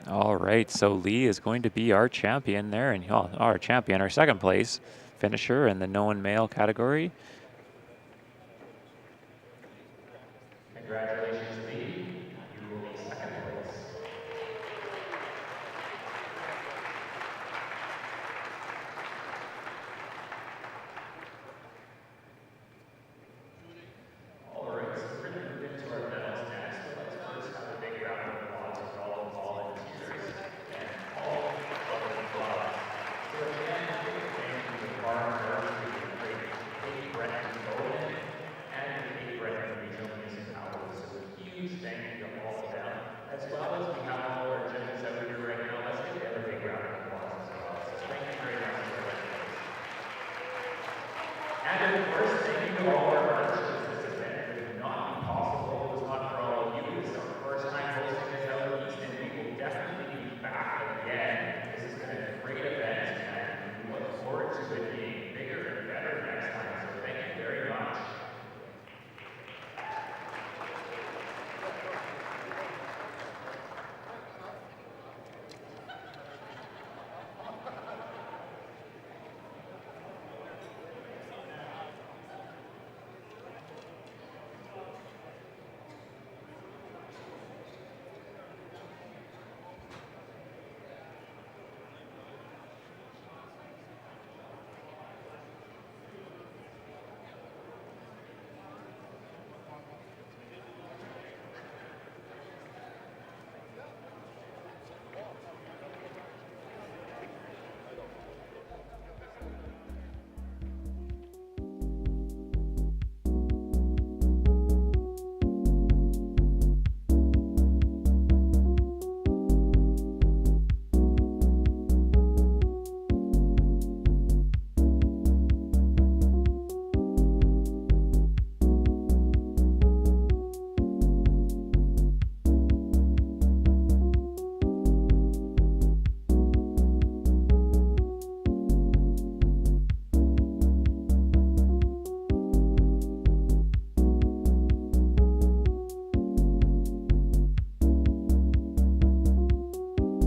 All right, so Lee is going to be our champion there, and our champion, our second place finisher in the known male category.